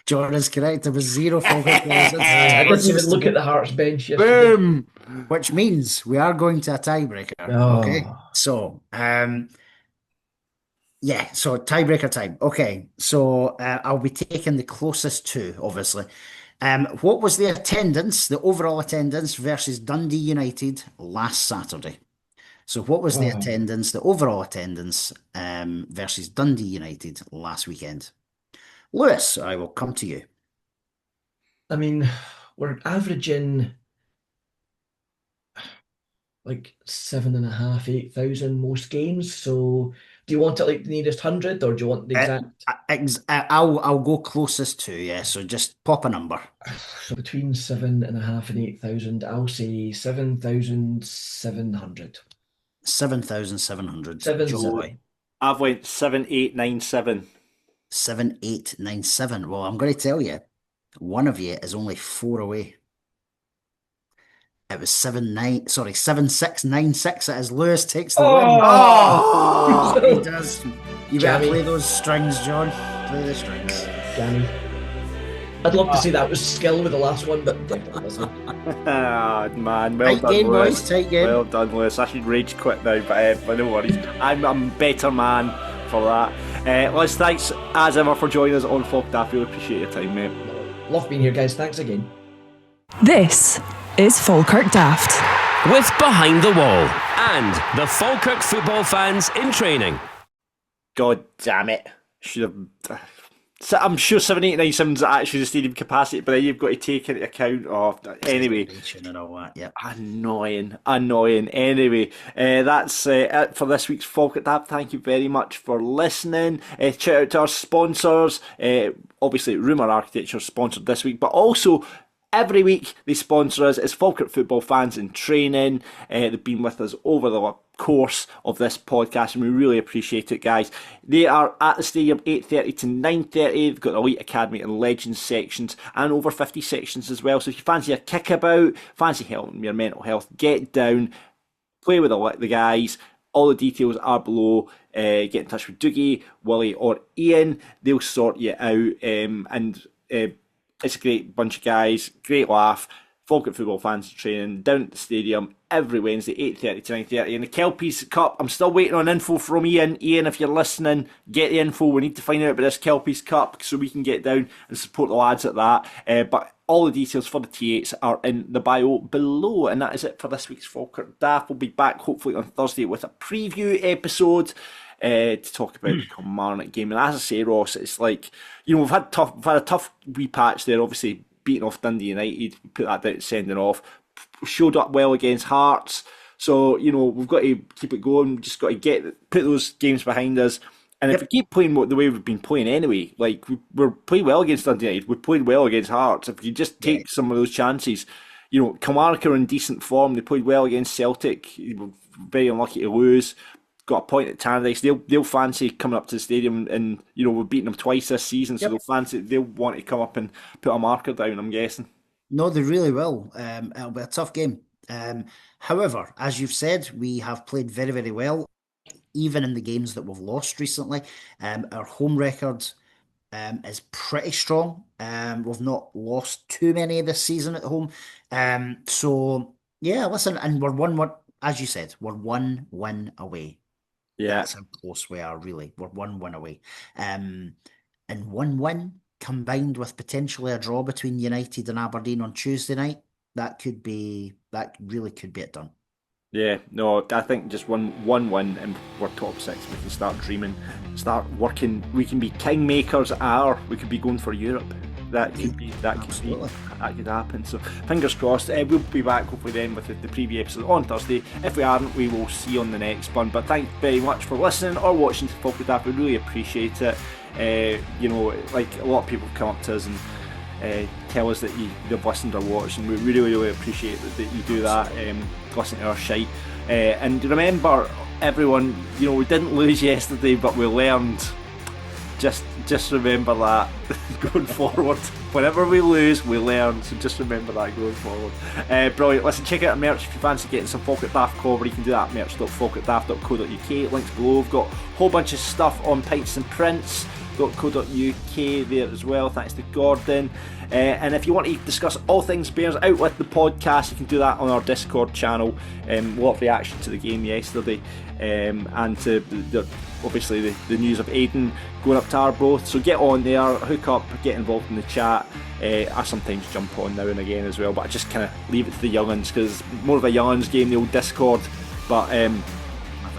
John is correct. There was 0 Falkirk goals. I didn't even look at the Hearts bench yesterday. Boom! Which means we are going to a tiebreaker. Oh. Okay. So, yeah, so tiebreaker time. Okay, so I'll be taking the closest two, obviously. What was the attendance, the overall attendance versus Dundee United last Saturday? So what was the attendance, the overall attendance versus Dundee United last weekend? Lewis, I will come to you. I mean, we're averaging like 7,500, 8,000 most games. So do you want it like the nearest 100 or do you want the exact? I'll go closest to, yeah, so just pop a number. So between 7,500 and 8,000, I'll say 7,700. 7,700. Seven, Joy. seven. I've went 7897. 7897. Well, I'm going to tell you, one of you is only 4 away. It was 7696. It is. Lewis takes the win. Oh! He does. You better Jammy. play those strings, John. Play the strings. Jammy. I'd love to say that was skill with the last one, but definitely wasn't. Ah, man, well Tight done, game, Lewis. boys. Tight game. Well done, Lewis. I should rage quit now, but no worries. I'm a better man for that. Liz, thanks as ever for joining us on Falkirk Daft. Really appreciate your time, mate. Love being here, guys. Thanks again. This is Falkirk Daft. With Behind the Wall and the Falkirk football fans in training. God damn it. Should have. I'm sure 7897 is actually the stadium capacity, but then you've got to take into account of. Anyway. And all that, yep. Annoying. Anyway, that's it for this week's Falkirk Daft. Thank you very much for listening. Shout out to our sponsors. Obviously, Rumour Architecture sponsored this week, but also every week they sponsor us. It's Falkirk Football Fans in Training. They've been with us over the course of this podcast and we really appreciate it, guys. They are at the stadium 8:30 to 9:30. They've got Elite Academy and Legends sections and over 50 sections as well. So if you fancy a kickabout, fancy helping your mental health, get down, play with the guys. All the details are below. Get in touch with Dougie, Willie or Ian. They'll sort you out it's a great bunch of guys, great laugh. Falkirk Football Fans Training down at the stadium every Wednesday, 8:30 to 9:30. And the Kelpies Cup, I'm still waiting on info from Ian. Ian, if you're listening, get the info. We need to find out about this Kelpies Cup so we can get down and support the lads at that. But all the details for the T8s are in the bio below. And that is it for this week's Falkirk Daft. We'll be back hopefully on Thursday with a preview episode to talk about the Kilmarnock game. And as I say, Ross, it's like, we've had a tough wee patch there, obviously beating off Dundee United, we put that down to sending off, showed up well against Hearts, so we've got to keep it going, just got to put those games behind us, and if we keep playing the way we've been playing anyway, like we're playing well against Dundee United, we played well against Hearts, if you just take some of those chances, Kilmarnock are in decent form, they played well against Celtic, very unlucky to lose, got a point at Tynecastle. They'll fancy coming up to the stadium, and we've beaten them twice this season, so they'll want to come up and put a marker down, I'm guessing. No, they really will. It'll be a tough game. However, as you've said, we have played very, very well, even in the games that we've lost recently. Our home record is pretty strong. We've not lost too many this season at home. So yeah, listen, and we're 1-1, as you said, we're 1 win away. Yeah. That's how close we are, really. We're 1 win away. And 1 win combined with potentially a draw between United and Aberdeen on Tuesday night, that really could be it done. Yeah, no, I think just one win and we're top 6. We can start dreaming, start working. We can be kingmakers, or we could be going for Europe. That could happen. So fingers crossed. We'll be back hopefully then with the preview episode on Thursday. If we aren't, we will see you on the next one. But thanks very much for listening or watching to Falkirk Daft. We really appreciate it. Like a lot of people come up to us and tell us that you've listened or watched, and we really, really appreciate that you do that. Listen to our shite. And remember, everyone, we didn't lose yesterday, but we learned Just remember that going forward. Whenever we lose, we learn. So just remember that going forward. Brilliant. Listen, check out our merch if you fancy getting some Falkirk Daft cover. You can do that at merch.falkirkdaft.co.uk. Links below. We've got a whole bunch of stuff on pintsandprints.co.uk there as well. Thanks to Gordon. And if you want to discuss all things Bairns out with the podcast, you can do that on our Discord channel. A lot of reaction to the game yesterday, and to obviously the news of Aiden going up to Arbroath. So get on there, hook up, get involved in the chat. I sometimes jump on now and again as well, but I just kind of leave it to the young'uns because it's more of a young'uns game, the old Discord. But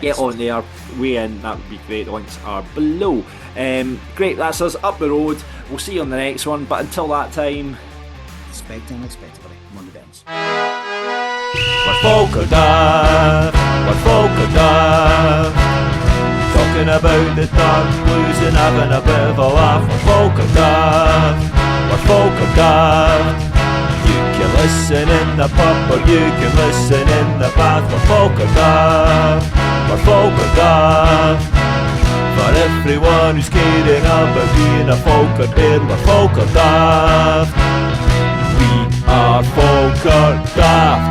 get on there, weigh in, that would be great. The links are below. Great, that's us up the road. We'll see you on the next one, but until that time, Expecting unexpectedly. Monday Bairns. We're Falkirk Daft, we're Falkirk Daft, talking about the dark blues and having a bit of a laugh. We're Falkirk Daft, we're Falkirk Daft. You can listen in the pub or you can listen in the bath. We're Falkirk Daft, we're Falkirk Daft. For everyone who's caring about being a Falkirk Bairn, we're Falkirk Daft. We are Falkirk Daft.